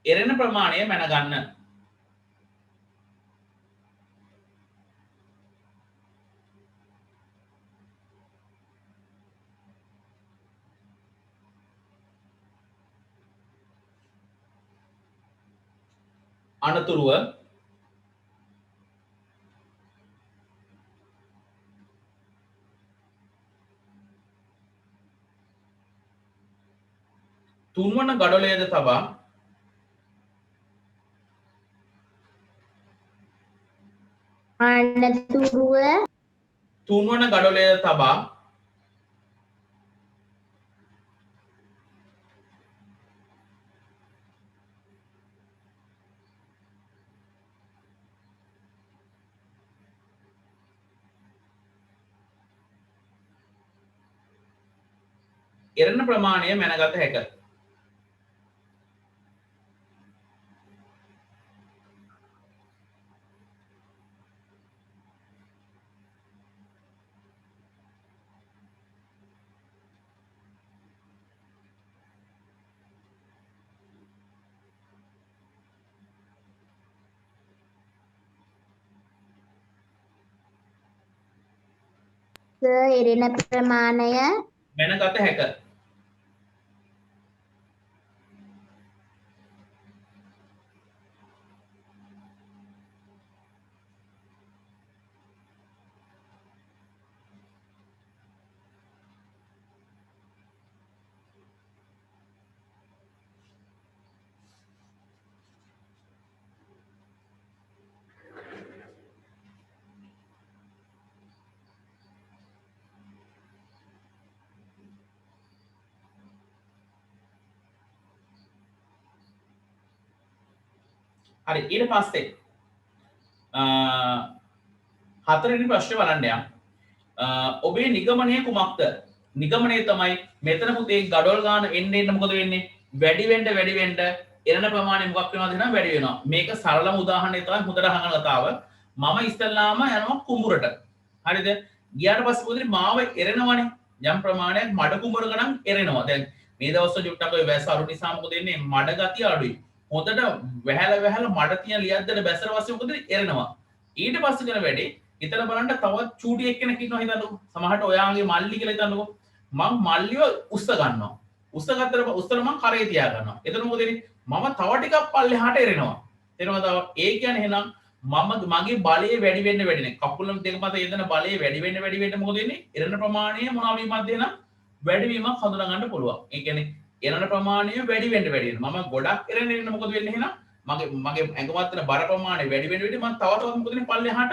S1: එරෙන ප්‍රමාණය මැන ගන්න. අනතුරුව තුන්වන ගඩොලේද තබා තුන්වන ගඩොලේද තබා එරණ ප්‍රමාණය මැනගත හැක.
S2: එරෙන ප්‍රමාණය
S1: මැනගත හැක. හරි ඊට පස්සේ හතරවෙනි ප්‍රශ්නේ බලන්න යන්න. ඔබේ නිගමනය කුමක්ද? නිගමනය තමයි මෙතන පුතේ ගඩොල් ගාන එන්න මොකද වෙන්නේ? වැඩි වෙන්න එරණ ප්‍රමාණය මොකක් වෙනවද එහෙනම් වැඩි වෙනවා. මේක සරලම උදාහරණයක් තමයි හොඳට අහගන්න කතාව. මම ඉස්සල්ලාම යනවා කුඹුරට. හරිද? ගියාට පස්සේ මොකද මාව එරෙනවනේ. යම් ප්‍රමාණයක් මඩ කුඹුරක නම් එරෙනවා. දැන් මේ දවස්වල චුට්ටක් ඔය වැස්ස අඩු නිසා මොකද වෙන්නේ? මඩ ගතිය අඩුයි. හොඳට වැහැල මඩ තියෙන ලියද්දට බැසර පස්සේ මොකද එරෙනවා. ඊට පස්සේ කරන වැඩේ හිතලා බලන්න තවත් චූටි එක්කෙනෙක් ඉන්නවා හිතන්නකෝ. සමහරට ඔයාගේ මල්ලි කියලා හිතන්නකෝ. මම මල්ලිව උස්ස ගන්නවා. උස්ස ගත්තට උස්සලා මම කරේ තියා ගන්නවා. එතන මොකද වෙන්නේ? මම තව ටිකක් පල්ලෙහාට එරෙනවා. තේරෙනවද? ඒ කියන්නේ එහෙනම් මගේ බලය වැඩි වෙන්න වැඩිනේ. කකුල දෙක මත යෙදෙන බලය වැඩි වෙන්න මොකද වෙන්නේ? එරෙන ප්‍රමාණය මොනවා වීමක්ද එහෙනම් වැඩි වීමක් හඳුනා ගන්න පුළුවන්. ඒ කියන්නේ එරෙන ප්‍රමාණය වැඩි වෙන්න මම ගොඩක් එරෙන්න මොකද වෙන්නේ එහෙනම් මගේ ඇඟ මත තියෙන බර ප්‍රමාණය වැඩි වෙන්න මම තව තවත් මොකද වෙන්නේ? පල්ලෙහාට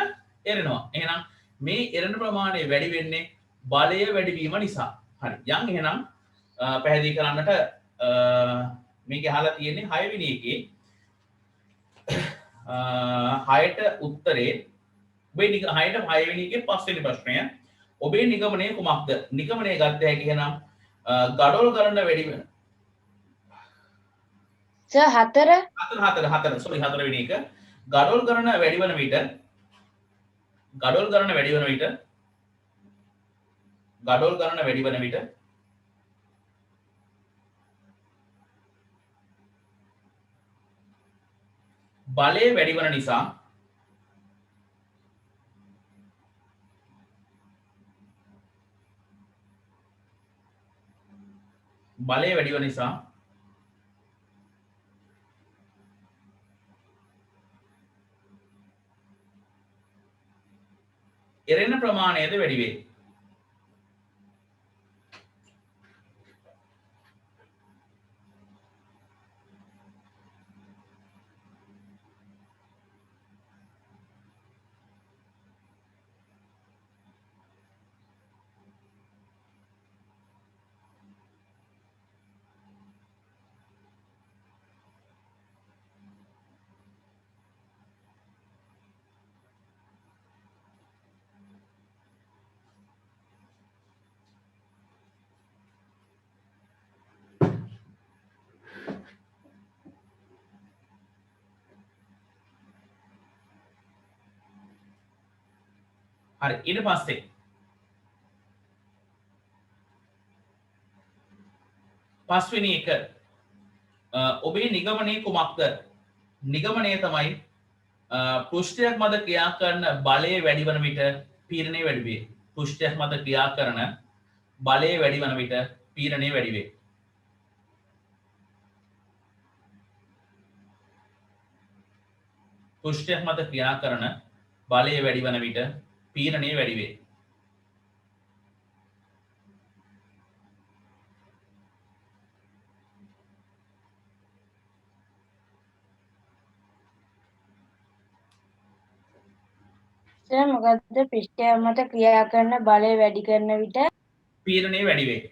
S1: එරෙනවා. එහෙනම් මේ එරෙන ප්‍රමාණය වැඩි වෙන්නේ බලය වැඩි වීම නිසා. හරි. යන් එහෙනම් පැහැදිලි කරන්නට මේක අහලා තියෙන්නේ 6 වෙනි එකේ 6ට උත්තරේ ඔබේ 6ට 6 වෙනි එකේ 5 වෙනි ප්‍රශ්නය ඔබේ නිගමනය කුමක්ද? නිගමනය ගත්ත හැකි එහෙනම් ගඩොල් ගණන වැඩි වෙන
S5: සර් 4
S1: sorry 4 වෙනි එක ගඩොල් ගණන වැඩි වන විට බලය වැඩි වන නිසා එරෙන ප්‍රමාණයද වැඩි වේ. හරි ඊට පස්සේ පස්වෙනි එක ඔබේ නිගමනය කුමක්ද? නිගමනය තමයි පෘෂ්ඨයක් මත ක්‍රියා කරන බලය වැඩි වන විට පීඩනය වැඩි වේ. පෘෂ්ඨයක් මත ක්‍රියා කරන බලය වැඩි වන විට පීඩනය වැඩි වේ. පෘෂ්ඨයක් මත ක්‍රියා කරන බලය වැඩි වන විට පීඩනය වැඩි වේ.
S5: සර් මොකද්ද පෘෂ්ඨය මත ක්‍රියා කරන බලය වැඩි කරන විට
S1: පීඩනය වැඩි වේ.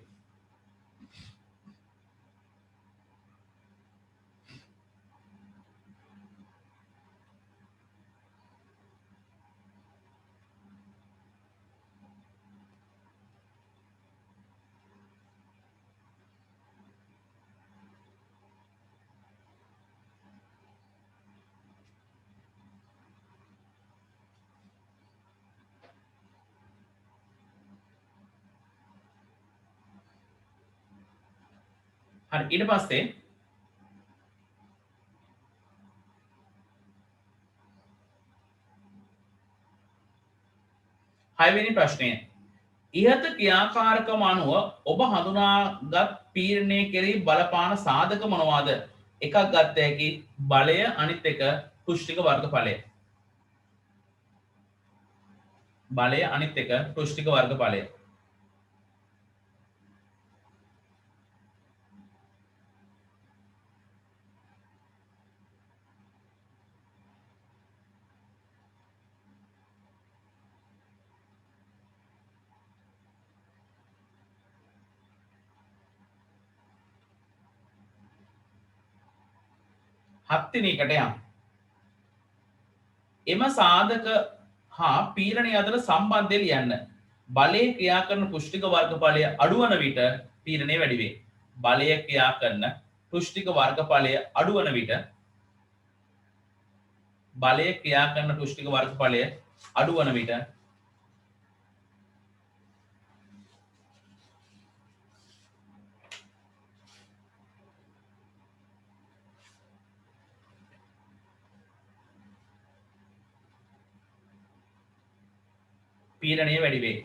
S1: හරි ඊට පස්සේ හයවෙනි ප්‍රශ්නය ඉහත ක්‍රියාකාරකම අනුව ඔබ හඳුනාගත් පීඩනය කෙරෙහි බලපාන සාධක මොනවාද? එකක් ගත්ත හැකි බලය අනිත් එක පුෂ්ටික වර්ගඵලය. බලය අනිත් එක පුෂ්ටික වර්ගඵලය. හත්වෙනි එකට යන්න. එම සාධක හා පීඩනය අතර සම්බන්ධය ලියන්න. බලයේ ක්‍රියා කරන පුෂ්ටික වර්ගඵලය අඩු වන විට පීඩනය වැඩි වේ. බලය ක්‍රියා කරන පුෂ්ටික වර්ගඵලය අඩු වන විට බලය ක්‍රියා කරන පුෂ්ටික වර්ගඵලය අඩු වන විට පීඩනය වැඩි වේ.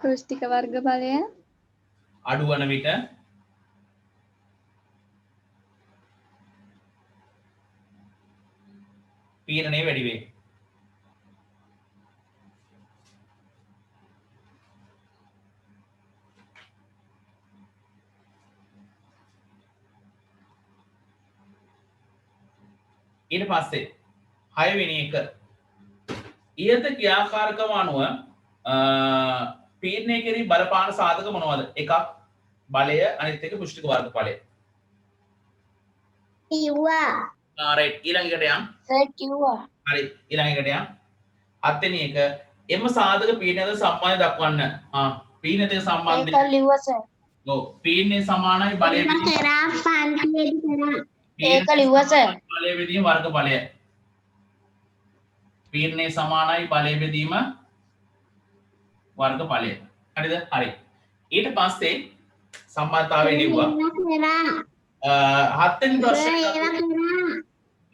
S6: පුෂ්ටික වර්ග බලය
S1: අඩු වන විට පීඩනය වැඩි වේ. ඊට පස්සේ 6 වෙනි එක ඊයත ක්‍රියාකාරකම අනුව පීඩනය කෙරෙහි බලපාන සාධක මොනවද? එකක් බලය, අනිත් එක පුෂ්ටික වර්ගඵලය.
S2: කිව්වා.
S1: රයිට්, ඊළඟ එකට යන්න.
S5: සර් කිව්වා.
S1: හරි, ඊළඟ එකට යන්න. 7 වෙනි එක එම සාධක පීඩනයට සම්බන්ධය දක්වන්න. පීඩනයට සම්බන්ධය.
S5: ඒක ලිව්වා සර්.
S1: ඔව්, පීඩනය සමානයි බලය
S2: කරා පන්තියේදී කරා.
S5: ඒක ලිව්වා සර්.
S1: බලය බෙදීම වර්ගඵලය. පීඩනය සමානයි බලය බෙදීම වර්ගඵලය. හරිද? හරි. ඊට පස්සේ සම්බන්ධතාවය ලිව්වා. හත්වෙනි ප්‍රශ්නේ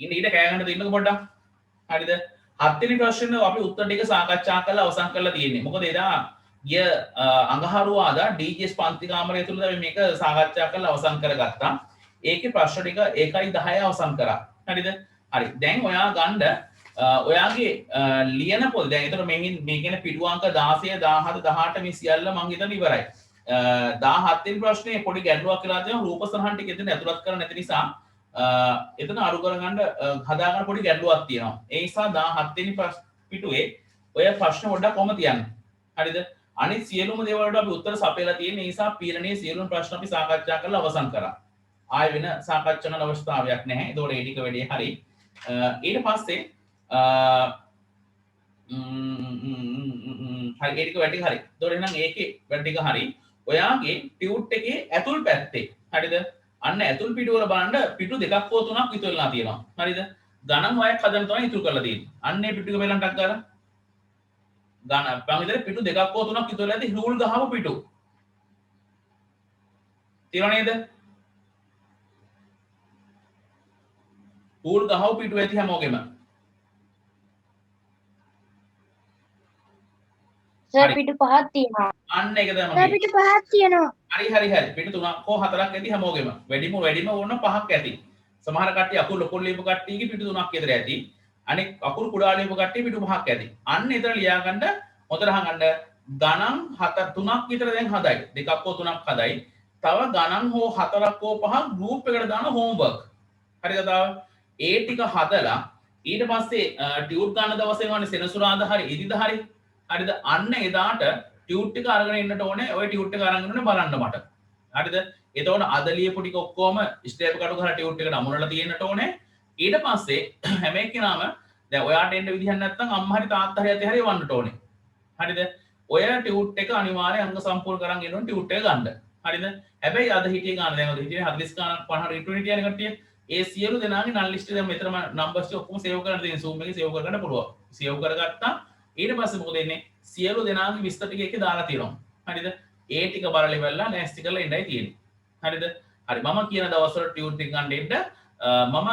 S1: ඊට කෑ ගන්න දෙන්නකො පොඩ්ඩක්. හරිද? හත්වෙනි ප්‍රශ්නේ අපි උත්තර ටික සාකච්ඡා කරලා අවසන් කරලා තියෙන්නේ. මොකද එදා ගිය අඟහරුවාදා DGS පන්ති කාමරය තුල අපි මේක සාකච්ඡා කරලා අවසන් කරගත්තා. ඒකේ ප්‍රශ්න ටික 1.10 අවසන් කරා. හරිද? හරි. දැන් ඔයා ගන්න ඔයාගේ ලියන පොත දැන් ඒතර මේ කියන්නේ පිටු අංක 16 17 18 මේ සියල්ල මම හිතන ඉවරයි. 17 වෙනි ප්‍රශ්නේ පොඩි ගැටලුවක් කියලා තියෙනවා. රූප සරහන් ටික එතන ඇතුළත් කරන්න නැති නිසා එතන අඩු කරගන්න හදාගන්න පොඩි ගැටලුවක් තියෙනවා. ඒ නිසා 17 වෙනි පිටුවේ ඔය ප්‍රශ්න පොඩ්ඩක් කොහොම තියන්න. හරිද? අනිත් සියලුම දේවල් වලට අපි උත්තර සපයලා තියෙන නිසා පීඩනයේ සියලුම ප්‍රශ්න අපි සාකච්ඡා කරලා අවසන් කරා. ආයෙ වෙන සාකච්ඡා කරන අවස්ථාවක් නැහැ. ඒතකොට ඒ ටික වැඩි හරි. ඊට පස්සේ හරි ඒ ටික වැඩි හරි. ඒතකොට එහෙනම් ඒකේ වැඩි ටික හරි. ඔයාගේ ටියුට් එකේ ඇතුල් පැත්තේ හරිද? අන්න ඇතුල් පිටු වල බලන්න පිටු දෙකක් හෝ තුනක් ඉතුරු වෙලා තියෙනවා. හරිද? ගණන් හයක් හදන්න තමයි ඉතුරු කරලා තියෙන්නේ. අන්න ඒ පිටු ටික බලන්න ටක් ගාලා. ගණන් මම විතර පිටු දෙකක් හෝ තුනක් ඉතුරු වෙලා තියෙන්නේ රූල් ගහපු පිටු. තියෙනව නේද? රූල් ගහපු පිටු ඇති හැමෝගෙම.
S5: සර් පිටු පහක් තියෙනවා.
S1: අන්න ඒක තමයි.
S4: සර් පිටු පහක් තියෙනවා.
S1: හරි. පිටු තුනක් හෝ හතරක් ඇති හැමෝගෙම. වැඩිම ඕන පහක් ඇති. සමහර කට්ටිය අකුරු ලොකු ලියපු කට්ටියගේ පිටු තුනක් විතර ඇති. අනෙක් අකුරු කුඩා ලියපු කට්ටිය පිටු පහක් ඇති. අන්න එතන ලියා ගන්න හොඳට අහගන්න ගණන් 3ක් විතර දැන් හදයි. දෙකක් හෝ තුනක් හදයි. තව ගණන් හෝ 4ක් හෝ 5ක් ගෲප් එකට දාන හෝම්වර්ක්. හරිද? තව ඒ ටික හදලා ඊට පස්සේ ටියුට් ගන්න දවසේ වනේ සෙනසුරාදා හරි ඉදිරියද හරි. හරිද? අන්න එදාට ටියුට් එක අරගෙන ඉන්නට ඕනේ. ඔය ටියුට් එක අරගෙන ඉන්න බලන්න මට. හරිද? එතකොට අද ලියපු ටික ඔක්කොම ස්ටෙප් කඩු ගහලා ටියුට් එකට අමුණලා තියෙන්නට ඕනේ. ඊට පස්සේ හැම එක්කෙනාම දැන් ඔයාට එන්න විදිහක් නැත්නම් අම්මා හරි තාත්තා හරි ඇති හරි වන්නට ඕනේ. හරිද? ඔය ටියුට් එක අනිවාර්යෙන් අංග සම්පූර්ණ කරන් එන්න ඕනේ ටියුට් එක ගන්න. හරිද? හැබැයි අද හිටියේ ගන්න දැන් ඔය හිටියේ 40 ගණන් 50 20 කියන කට්ටිය ඒ සියලු දෙනාගේ නල් ලිස්ට් එක දැන් මෙතනම නම්බර්ස් ටික ඔක්කොම සේව් කරන්න තියෙන Zoom එකේ සේව් කරගන්න පුළුවන්. සේව් කරගත්තා ඊට පස්සේ මොකද වෙන්නේ? සියලු දෙනාගේ විස්තර ටික එකේ දාලා තියෙනවා. හරිද? ඒ ටික බලලා ඉවරලා නැස්ති කරලා ඉඳයි තියෙන්නේ. හරිද? හරි මම කියන දවස්වල ටියුට් එක ගන්න එන්න මම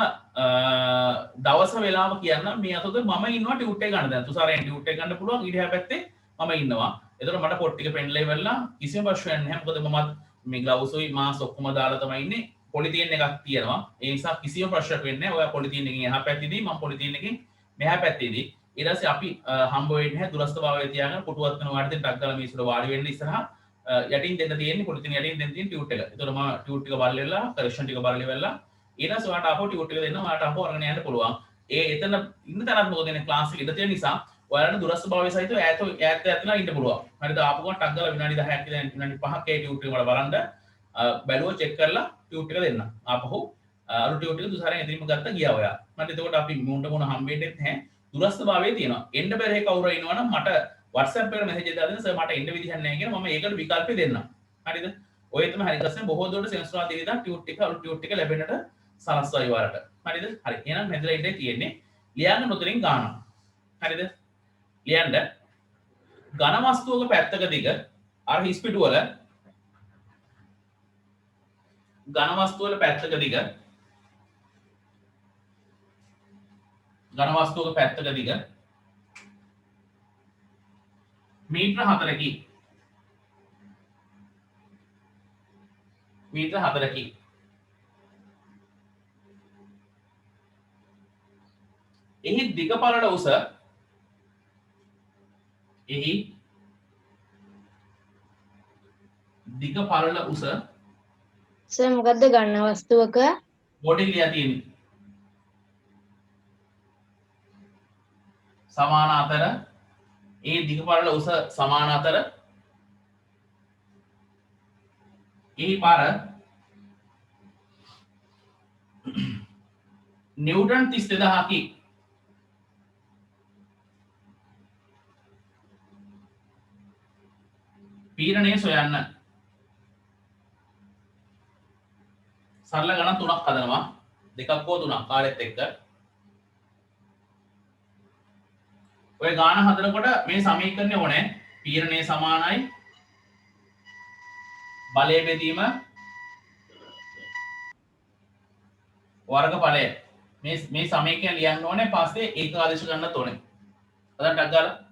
S1: දවස වෙලාව කියන්න මේ අතට මම ඉන්නවා ටියුට් එක ගන්න. දැන් තුසාරෙන් ටියුට් එක ගන්න පුළුවන් ඊට හැපැත්තේ මම ඉන්නවා. එතකොට මට පොට් ටික පෙන්ලා ඉවරලා කිසිම ප්‍රශ්නයක් නැහැ. මොකද මමත් මේ ග්ලව්ස් උයි මාස් ඔක්කොම දාලා තමයි ඉන්නේ. පොලිතින් එකක් තියෙනවා. ඒ නිසා කිසිම ප්‍රශ්නයක් වෙන්නේ නැහැ. ඔයා පොලිතින් එකෙන් එහා පැත්තේදී මම පොලිතින් එකෙන් මෙහා පැත්තේදී ඊට පස්සේ අපි හම්බ වෙන්නේ නැහැ. දුරස්ත භාවය තියාගෙන පුටුවත් වෙන වාඩියෙන් ටක් ගාලා මේ ඉස්සර වාඩි වෙන්න ඉස්සරහා යටින් දෙන්න තියෙන්නේ පොලිතින් යටින් දෙන්න තියෙන ටියුට් එක. ඒතකොට මම ටියුට් එක බලලා කරෙක්ෂන් ටික බලලා ඉවරලා ඊට පස්සේ ඔයාට ආපහු ටියුට් එක දෙන්න ඔයාට ආපහු අරගෙන යන්න පුළුවන්. ඒ එතන ඉන්න තරම් මොකද එන්නේ ක්ලාස් එක ඉඳ තියෙන නිසා ඔයාලට දුරස්ත භාවය සහිතව ඈත ඇතුළේ ඉන්න පුළුවන්. හරිද? ආපහු ගමන් ටක් ගාලා විනාඩි 10ක් විතර විනාඩි 5ක් ඒ ටියුට් එක වල බලන්න බැලුව චෙක් කරලා ටියුට් එක දෙන්න. ආපහු අර ටියුට් එක තුසාරෙන් ඉදිරියම ගත්ත ගියා ඔයා. මට එතකොට අපි මුණට මුණ හම්බෙන්නෙත් නැහැ. දුරස්ත භාවයේ තියෙනවා. එන්න බැරේ කවුරු ඉන්නවනම් මට WhatsApp එකට message එකක් දාන්න සර් මට ඉන්න විදිහක් නැහැ කියලා මම ඒකට විකල්ප දෙන්නම්. හරිද? ඔය තමයි හරි ප්‍රශ්නේ බොහෝ දුරට සෙන්සුරා දෙවිදා ටියුට් එක අලුත් ටියුට් එක ලැබෙන්නට සලස්වයි වලට. හරිද? හරි. එහෙනම් හෙඩ්ලයින් එකේ තියෙන්නේ ලියන්න නොතරින් ගාන. හරිද? ලියන්න ඝන වස්තුවක පැත්තක දිග අර හිස් පිටු වල ඝන වස්තු වල පැත්තක දිග ඝන වස්තුවක පැත්තක දිග මීටර 4කි. මීටර 4කි. එහි දිග පළල උස එහි දිග පළල උස
S5: සර් මොකද්ද ගන්න වස්තුවක
S1: බෝඩ් එකේ ලියලා තියෙන්නේ සමාන අතර ඒ දිග පළල උස සමාන අතර එහි පාර නිව්ටන් 32000කි. පීඩනය සොයන්න. සරල ගණන් තුනක් හදනවා. දෙකක් හෝ තුනක් කාලෙත් එක්ක. ඔය ගාන හදනකොට මේ සමීකරණය ඕනේ. පීඩනය සමානයි බලය බෙදීම වර්ගඵලය. මේ සමීකරණය ලියන්න ඕනේ. පස්සේ ඒක ආදේශ ගන්නත් ඕනේ. හදන්න ටක් ගාලා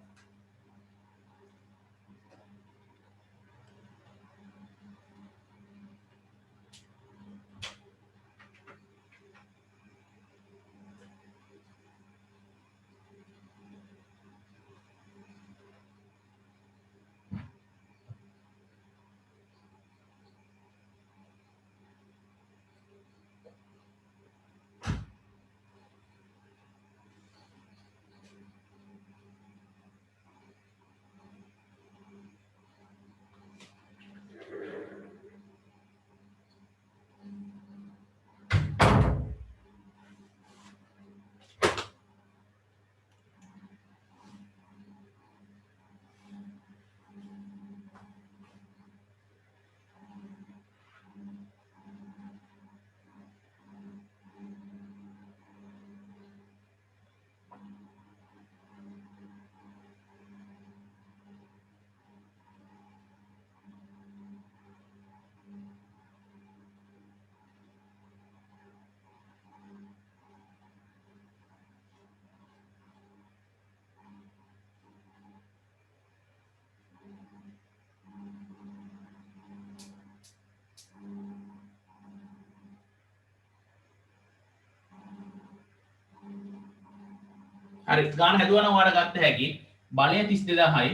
S1: හරි ගාන හැදුවා නම් ඔයාලා ගත්ත හැකි බලය 32000යි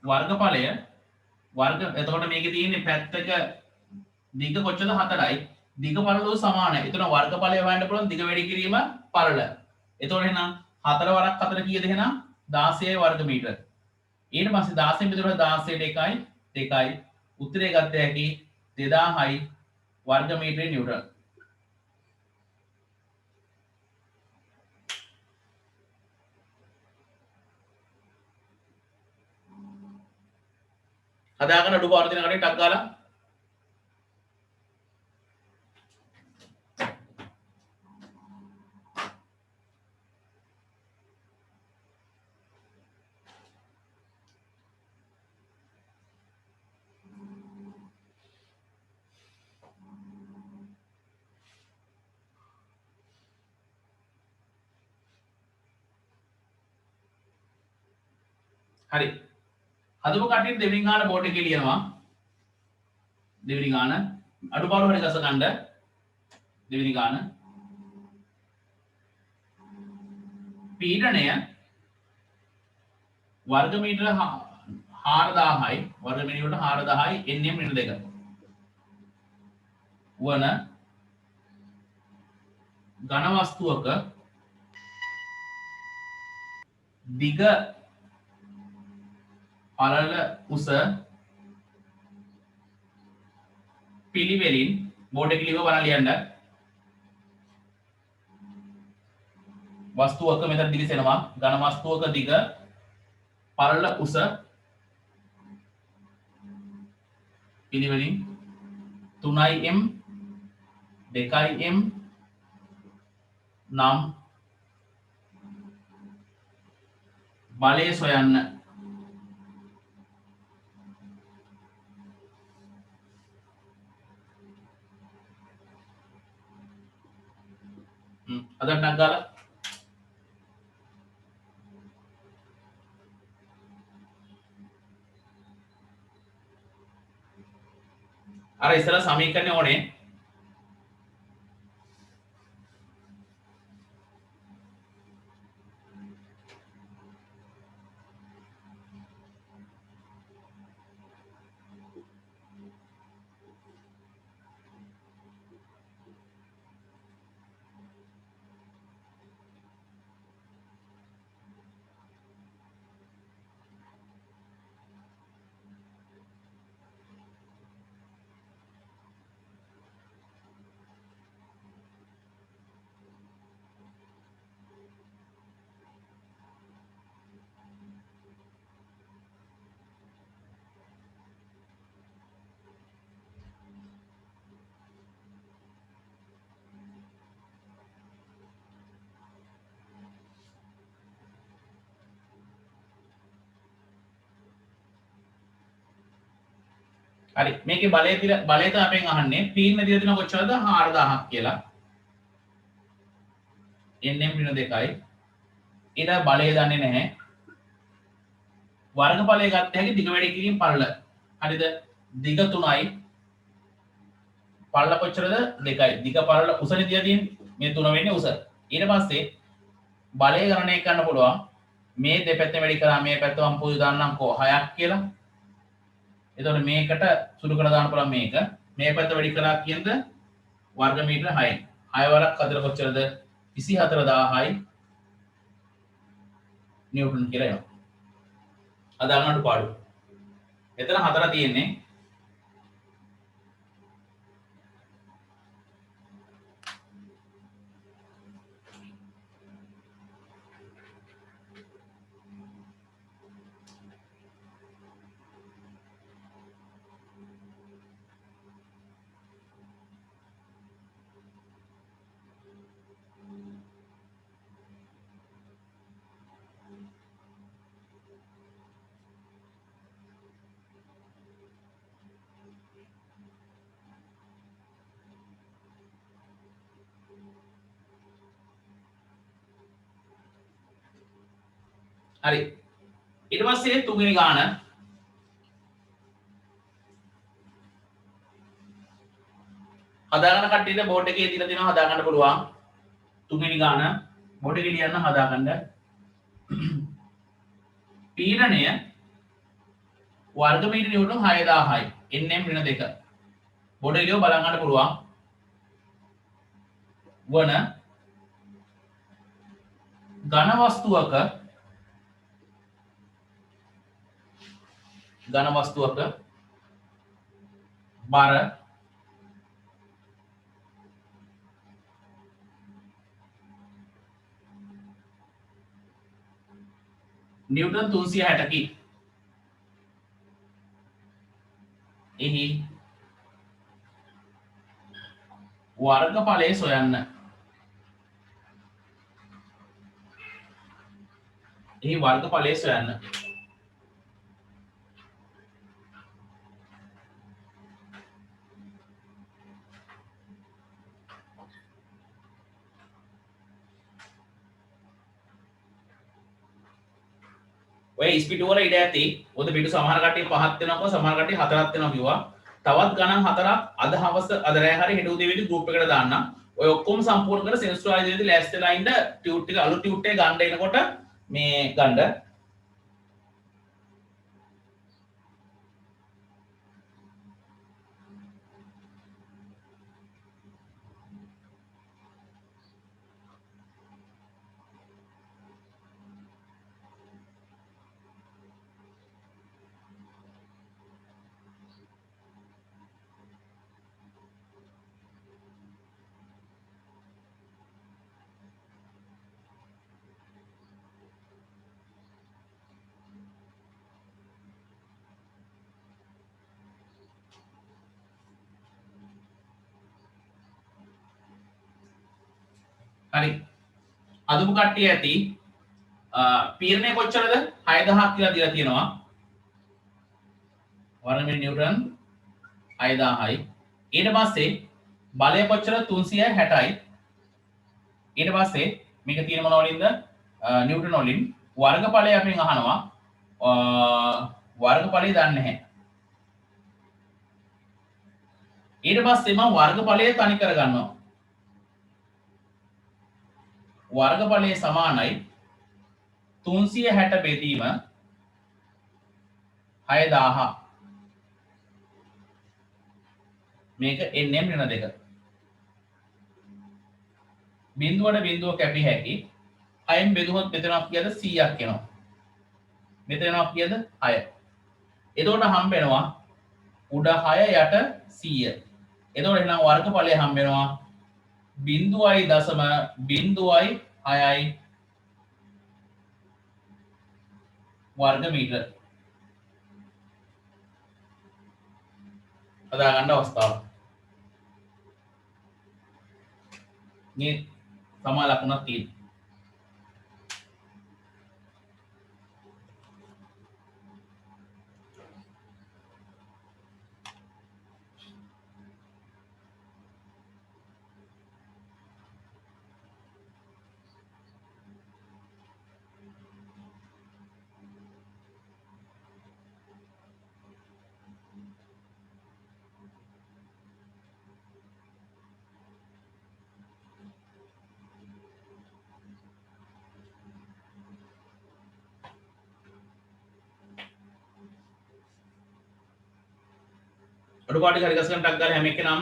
S1: වර්ගඵලය වර්ග එතකොට මේකේ තියෙන්නේ පැත්තක දිග කොච්චරද 4යි දිග පළල සමානයි. එතන වර්ගඵලය හොයන්න පුළුවන් දිග වැඩි කිරීම පළල. එතකොට එහෙනම් 4 වරක් 4 කීයද එහෙනම් 16යි වර්ග මීටර. ඊට පස්සේ 16 බෙදුනොත් 16ට 1යි 2යි උත්තරේ ගත්ත හැකි 2000යි වර්ග මීටරේ නිව්ටන්. හදාගන්න අඩු පාර දෙන කඩේ ටක් ගාලා හරි හදපු කට්ටියට දෙවෙනි ගාන බෝඩ් එකේ ලියනවා දෙවෙනි ගාන අඩුපාඩු හරි ගස ගන්න දෙවෙනි ගාන පීඩනය වර්ග මීටර 4000යි වර්ග මීටර 4000යි nm ඍණ දෙක වන ඝන වස්තුවක දිග පළල උස පිළිවෙලින් බෝඩ් එකේ ලියව බලන්න ලියන්න වස්තුවක මෙතන දිලිසෙනවා ඝන වස්තුවක දිග පළල උස පිළිවෙලින් 3m 2m නම් බලය සොයන්න. අදට නගාලා අර ඉස්සර සමීකරණය ඕනේ හරි මේකේ බලය තමයි අපෙන් අහන්නේ පීන්න දිලා දෙන කොච්චරද 4000ක් කියලා nm ඍණ 2යි ඊට බලය දන්නේ නැහැ වර්ගඵලය ගත්ත හැකි දිග වැඩි කිරීම පළල හරිද දිග 3යි පළල කොච්චරද 2යි දිග පළල උසනේ දිලා තියෙන්නේ මේ 3 වෙන්නේ උස ඊට පස්සේ බලය ගණනය කරන්න පුළුවන් මේ දෙපැත්තෙන් වැඩි කරා මේ පැත්ත මම පොදු දාන්නම්කෝ 6ක් කියලා එතකොට මේකට සුළු කරලා දාන්න පුළුවන් මේක මේ පැත්ත වැඩි කරා කියනද වර්ග මීටර 6යි 6 වරක් අතර කොච්චරද 24000යි නිව්ටන් කියලා එනවා අදාගන්නට පාඩු එතන 4 තියෙන්නේ හරි ඊට පස්සේ තුන්වෙනි ගාන හදාගන්න කට්ටියට බෝඩ් එකේ දීලා තියෙනවා හදාගන්න පුළුවන් තුන්වෙනි ගාන බෝඩ් එකේ ලියන්න හදාගන්න පීඩනය වර්ග මීටර නිව්ටන් 6000යි nm ඍණ 2 බෝඩ් එකේ ලියව බලන් ගන්න පුළුවන් වන ඝන වස්තුවක බර නිව්ටන් 360කි එහි වර්ගඵලය සොයන්න ඔය ස්පීඩ් වල ඉඩ ඇති. ඔද පිටු සමහර කට්ටිය 5ක් වෙනවා සමහර කට්ටිය 4ක් වෙනවා කිව්වා. තවත් ගණන් 4ක් අද හවස අද රෑ හරි හෙට උදේ වෙලදී ගෲප් එකට දාන්නම්. ඔය ඔක්කොම සම්පූර්ණ කරලා සෙන්සර් ආයතනයේදී ලෑස්ති වෙලා ඉන්න ටියුට් එක අලුත් ටියුට් එක ගන්න එනකොට මේ ගන්න හරි. අදුම කට්ටිය ඇති පීරණය කොච්චරද? 6000ක් කියලා දීලා තියෙනවා. වර්ගමීටර නිව්ටන් 6000යි. ඊට පස්සේ බලය කොච්චරද? 360යි. ඊට පස්සේ මේක තියෙන මොන වලින්ද? නිව්ටන් වලින්. වර්ගඵලය අපෙන් අහනවා. වර්ගඵලය දන්නේ නැහැ. ඊට පස්සේ මම වර්ගඵලය තනි කරගන්නවා. වර්ගඵලය සමානයි 360 බෙදීම 6000. මේක nm ඍණ 2. බිඳුවට බිඳුව කැපිය හැකි. 6න් බෙදුවොත් මෙතනක් කියද 100ක් එනවා. මෙතනක් කියද 6. එතකොට හම්බ වෙනවා උඩ 6 යට 100. එතකොට එහෙනම් වර්ගඵලය හම්බ වෙනවා 0.06යි වර්ග මීටර. හදා ගන්න අවස්ථාව. මේ සමා ලකුණක් තියෙනවා. අඩුපාඩු හරි ගස් ගන්න ටක් ගාලා හැම එක්කෙනාම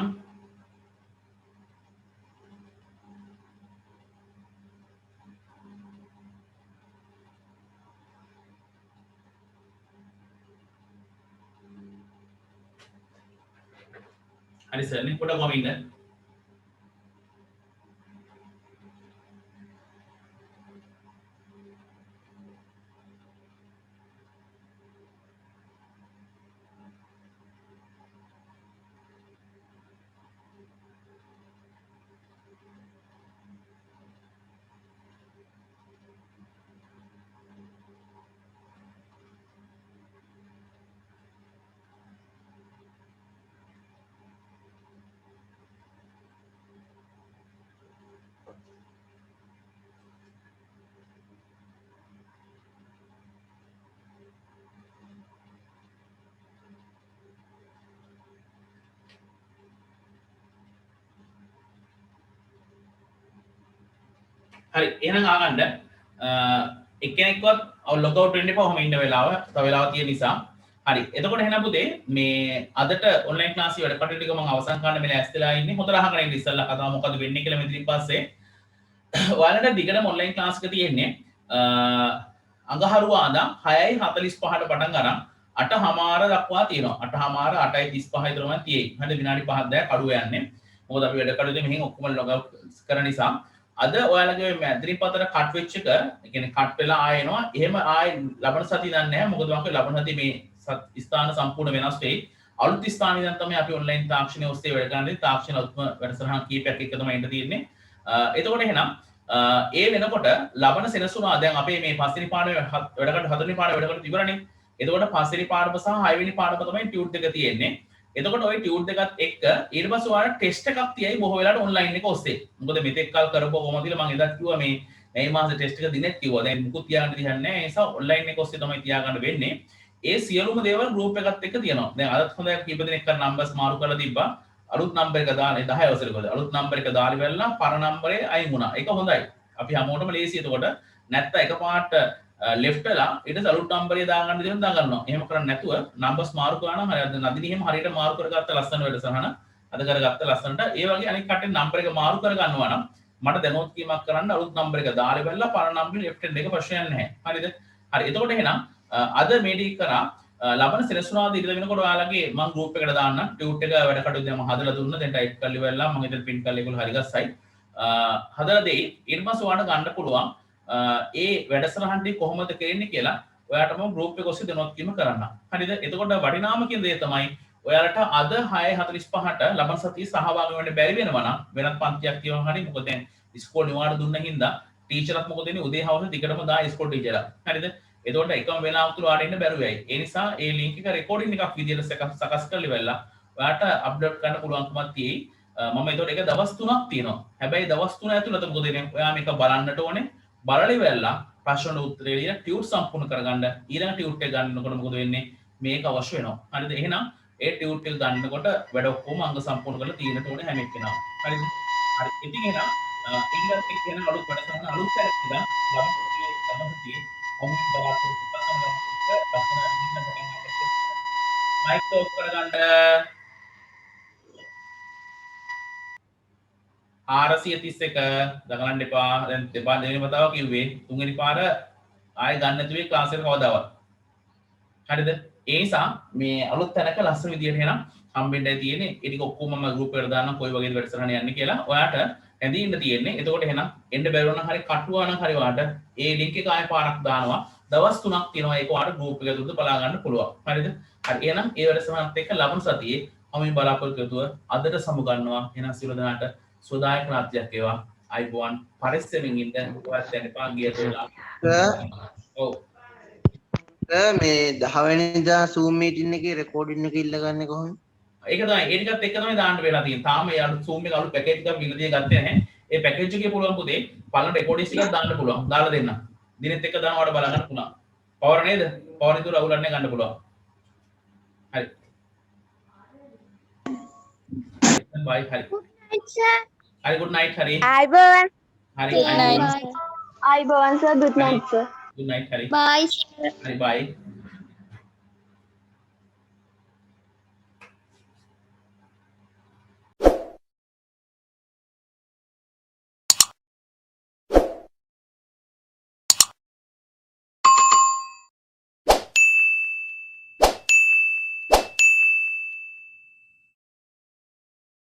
S1: හරි සර් නේ පොඩක් කොහොම ඉන්න හරි එහෙනම් ආගන්න එක්කෙනෙක්වත් ලොග් අවුට් වෙන්න එපා. ඔහම ඉන්න වෙලාව තව වෙලාවක් තියෙන නිසා. හරි. එතකොට එහෙනම් පුතේ මේ අදට ඔන්ලයින් ක්ලාස් වැඩ කටයුතු ටික මම අවසන් කරන්න මෙලා ඇස්තලා ඉන්නේ. හොඳට අහගෙන ඉන්න ඉස්සල්ලා කතාව මොකද වෙන්නේ කියලා මෙතනින් පස්සේ ඔයාලට දිගටම ඔන්ලයින් ක්ලාස් එක තියෙන්නේ අඟහරුවාදා 6:45ට පටන් ගන්න 8:00 දක්වා තියෙනවා. 8:00 8:35 විතර මම තියෙයි. හරිද? විනාඩි 5ක් 10ක් අඩුව යන්නේ. මොකද අපි වැඩ කටයුතු මෙහෙන් ඔක්කොම ලොග් අවුට් කරන නිසා අද ඔයාලගේ මැදිරි පතර කට් වෙච්ච එක ඒ කියන්නේ කට් වෙලා ආය එනවා. එහෙම ආය ලබන සතිය දන්නේ නැහැ. මොකද මම ලබන සතිය මේ ස්ථාන සම්පූර්ණ වෙනස් වෙයි. අලුත් ස්ථාන ඉඳන් තමයි අපි ඔන්ලයින් තාක්ෂණය ඔස්සේ වැඩ කරන්නේ. තාක්ෂණ උත්ම වැඩසටහන් කීපයක් එක තමයි ඉන්න තියෙන්නේ. එතකොට එහෙනම් ඒ වෙනකොට ලබන සෙනසුරාදා දැන් අපේ මේ පස්වෙනි පාඩමේ වැඩකට හතරවෙනි පාඩමේ වැඩකට ඉවරනේ. එතකොට පස්වෙනි පාඩම සහ හයවෙනි පාඩම තමයි ටියුට් දෙක තියෙන්නේ. එතකොට ওই ටියුට් දෙකත් එක්ක ඊට පස්සේ ඔයාලට ටෙස්ට් එකක් තියයි බොහෝ වෙලාවට ඔන්ලයින් එක ඔස්සේ. මොකද මෙතෙක් කල් කරපුවා කොහොමද කියලා මම එදත් කිව්වා මේ මාසේ ටෙස්ට් එක දිනෙත් කිව්වා. දැන් මුකුත් තියාගන්න දෙයක් නැහැ. ඒ නිසා ඔන්ලයින් එක ඔස්සේ තමයි තියාගන්න වෙන්නේ. ඒ සියලුම දේවල් ගෲප් එකත් එක්ක තියෙනවා. දැන් අදත් හොඳයි කීප දෙනෙක් කර නම්බර්ස් මාරු කරලා තිබ්බා. අලුත් නම්බර් එක දාලා 10 වසරේ කොහොමද අලුත් නම්බර් එක දාලා ඉවරලා පරණ නම්බරේ අයින් වුණා. ඒක හොඳයි. අපි හැමෝටම ලේසි. එතකොට නැත්නම් එකපාරට ලෙෆ්ටලා ඊට අලුත් නම්බරේ දාගන්න දෙන්න දාගන්නවා. එහෙම කරන්නේ නැතුව නම්බර්ස් මාරු කරනවා නම් හරියට නදිනි එහෙම හරියට මාරු කරගත්ත ලස්සන වැඩසටහන අද කරගත්ත ලස්සනට ඒ වගේ අනිත් කටේ නම්බර් එක මාරු කරගන්නවා නම් මට දැනුවත් කීමක් කරන්න අලුත් නම්බර් එක දාලා ඉවරලා පරණ නම්බරේ ලෙෆ්ට් එන්න එක ප්‍රශ්නයක් නැහැ. හරිද? හරි. එතකොට එහෙනම් අද මේ ටික කරා ලබන සෙනසුරාදා ඉරිද වෙනකොට ඔයාලගේ මම ගෲප් එකට දාන්න ටියුට් එක වැඩ කටයුතු දැන් මම හදලා දුන්නා. දැන් ටයිප් කරලා ඉවරලා මම ඉතින් print කරලා ඒගොල්ලෝ හරි ගස්සයි. හදලා දෙයි. ඊට පස්සේ ඔයාලට ගන්න පුළුවන් ඒ වැඩසටහන් ටික කොහොමද කරන්නේ කියලා ඔයාලටම ගෲප් එක ඔස්සේ දැනුවත් කිරීම කරන්න. හරිද? එතකොට වටිනාම කියන දේ තමයි ඔයාලට අද 6:45ට ලබන සතියේ සහභාගී වෙන්න බැරි වෙනවා නම් වෙනත් පන්තියක් කියවම හරි මොකද දැන් ඉස්කෝලේ නිවාඩු දුන්න හින්දා ටීචර්ත් මොකද වෙන්නේ උදේ හවස ටිකටම දා ඉස්කෝලේ ටීචර්ලා. හරිද? එතකොට එකම වෙලාව තුල ඔයාලට ඉන්න බැරුව යයි. ඒ නිසා ඒ ලින්ක් එක රෙකෝඩින් එකක් විදියට සකස් කරලා ඉවරලා ඔයාලට අප්ලෝඩ් කරන්න පුළුවන්කමක් තියෙයි. මම ඒතකොට ඒක දවස් 3ක් තියෙනවා. හැබැයි දවස් 3 ඇතුළත මොකද වෙන්නේ? ඔයා මේක බලන්නට ඕනේ. බලලා ඉවරලා ප්‍රශ්න උත්තරේ ලියලා ටියුට් සම්පූර්ණ කරගන්න. ඊළඟ ටියුට් එක ගන්නකොට මොකද වෙන්නේ? මේක අවශ්‍ය වෙනවා. හරිද? එහෙනම් ඒ ටියුට් එක ගන්නකොට වැඩ ඔක්කොම අංග සම්පූර්ණ කරලා තියෙන්න ඕනේ හැම එක්කෙනාම. හරිද? හරි. ඉතින් එහෙනම් ඊළඟට කියන අලුත් වැඩසටහන අලුත් පැලක් ඉඳන් ළමයි තමයි ඔවුන් බලාපොරොත්තු මයික් ඔෆ් කරගන්න 431 දඟලන්න එපා. දැන් දෙපා දෙවෙනි වතාව කිව්වේ තුන්වෙනි පාර ආයෙ ගන්න නැතුවේ ක්ලාස් එක කවදාවත්. හරිද? ඒ නිසා මේ අලුත් තැනක ලස්සන විදියට එනම් හම්බෙන්නයි තියෙන්නේ. ඒ ටික ඔක්කොම මම ගෲප් එකට දාන්නම් කොයි වගේද වැඩසටහන යන්නේ කියලා. ඔයාට ඇඳී ඉන්න තියෙන්නේ. එතකොට එහෙනම් එන්න බැරුව නම් හරි කටුවා නම් හරි වාට ඒ ලින්ක් එක ආයෙ පාරක් දානවා. දවස් 3ක් තියෙනවා ඒක ඔයාලට ගෲප් එක ඇතුළත බලා ගන්න පුළුවන්. හරිද? හරි. එහෙනම් ඒ වැඩසටහනත් එක්ක ලබන සතියේ අපි බලාපොරොත්තු වෙතුව අදට සමුගන්නවා. එහෙනම් සියලු දෙනාට සුවදායක රාත්‍රියක් වේවා. අයිබෝන් පරිස්සමින් ඉන්න. ඔයාලට දැන් එපා ගියට වෙලා. ඔව්.
S3: මේ 10 වෙනිදා Zoom meeting එකේ රෙකෝඩින් එක ඉල්ලගන්නේ කොහොමද?
S1: ඒක තමයි ඒ ටිකත් එක්ක තමයි දාන්න වෙලා තියෙන්නේ. තාම ඒ අලුත් Zoom එක අලුත් පැකේජ් එකක් විලදී ගත්තේ නැහැ. ඒ පැකේජ් එකේ පුළුවන් පුතේ පළවෙනි රෙකෝඩින්ස් ටිකක් දාන්න පුළුවන්. දාලා දෙන්න. දිනෙත් එක්ක දානවාට බලා ගන්න පුළුවන්. පවර නේද? පවර ඉදු රවුලන්නේ ගන්න පුළුවන්. හරි. බයි හරි. හරි good night හරි.
S4: ආයිබෝවන්.
S1: හරි
S6: Good night.
S4: ආයිබෝවන් sir good night sir.
S1: good night හරි.
S2: bye sir.
S1: හරි bye.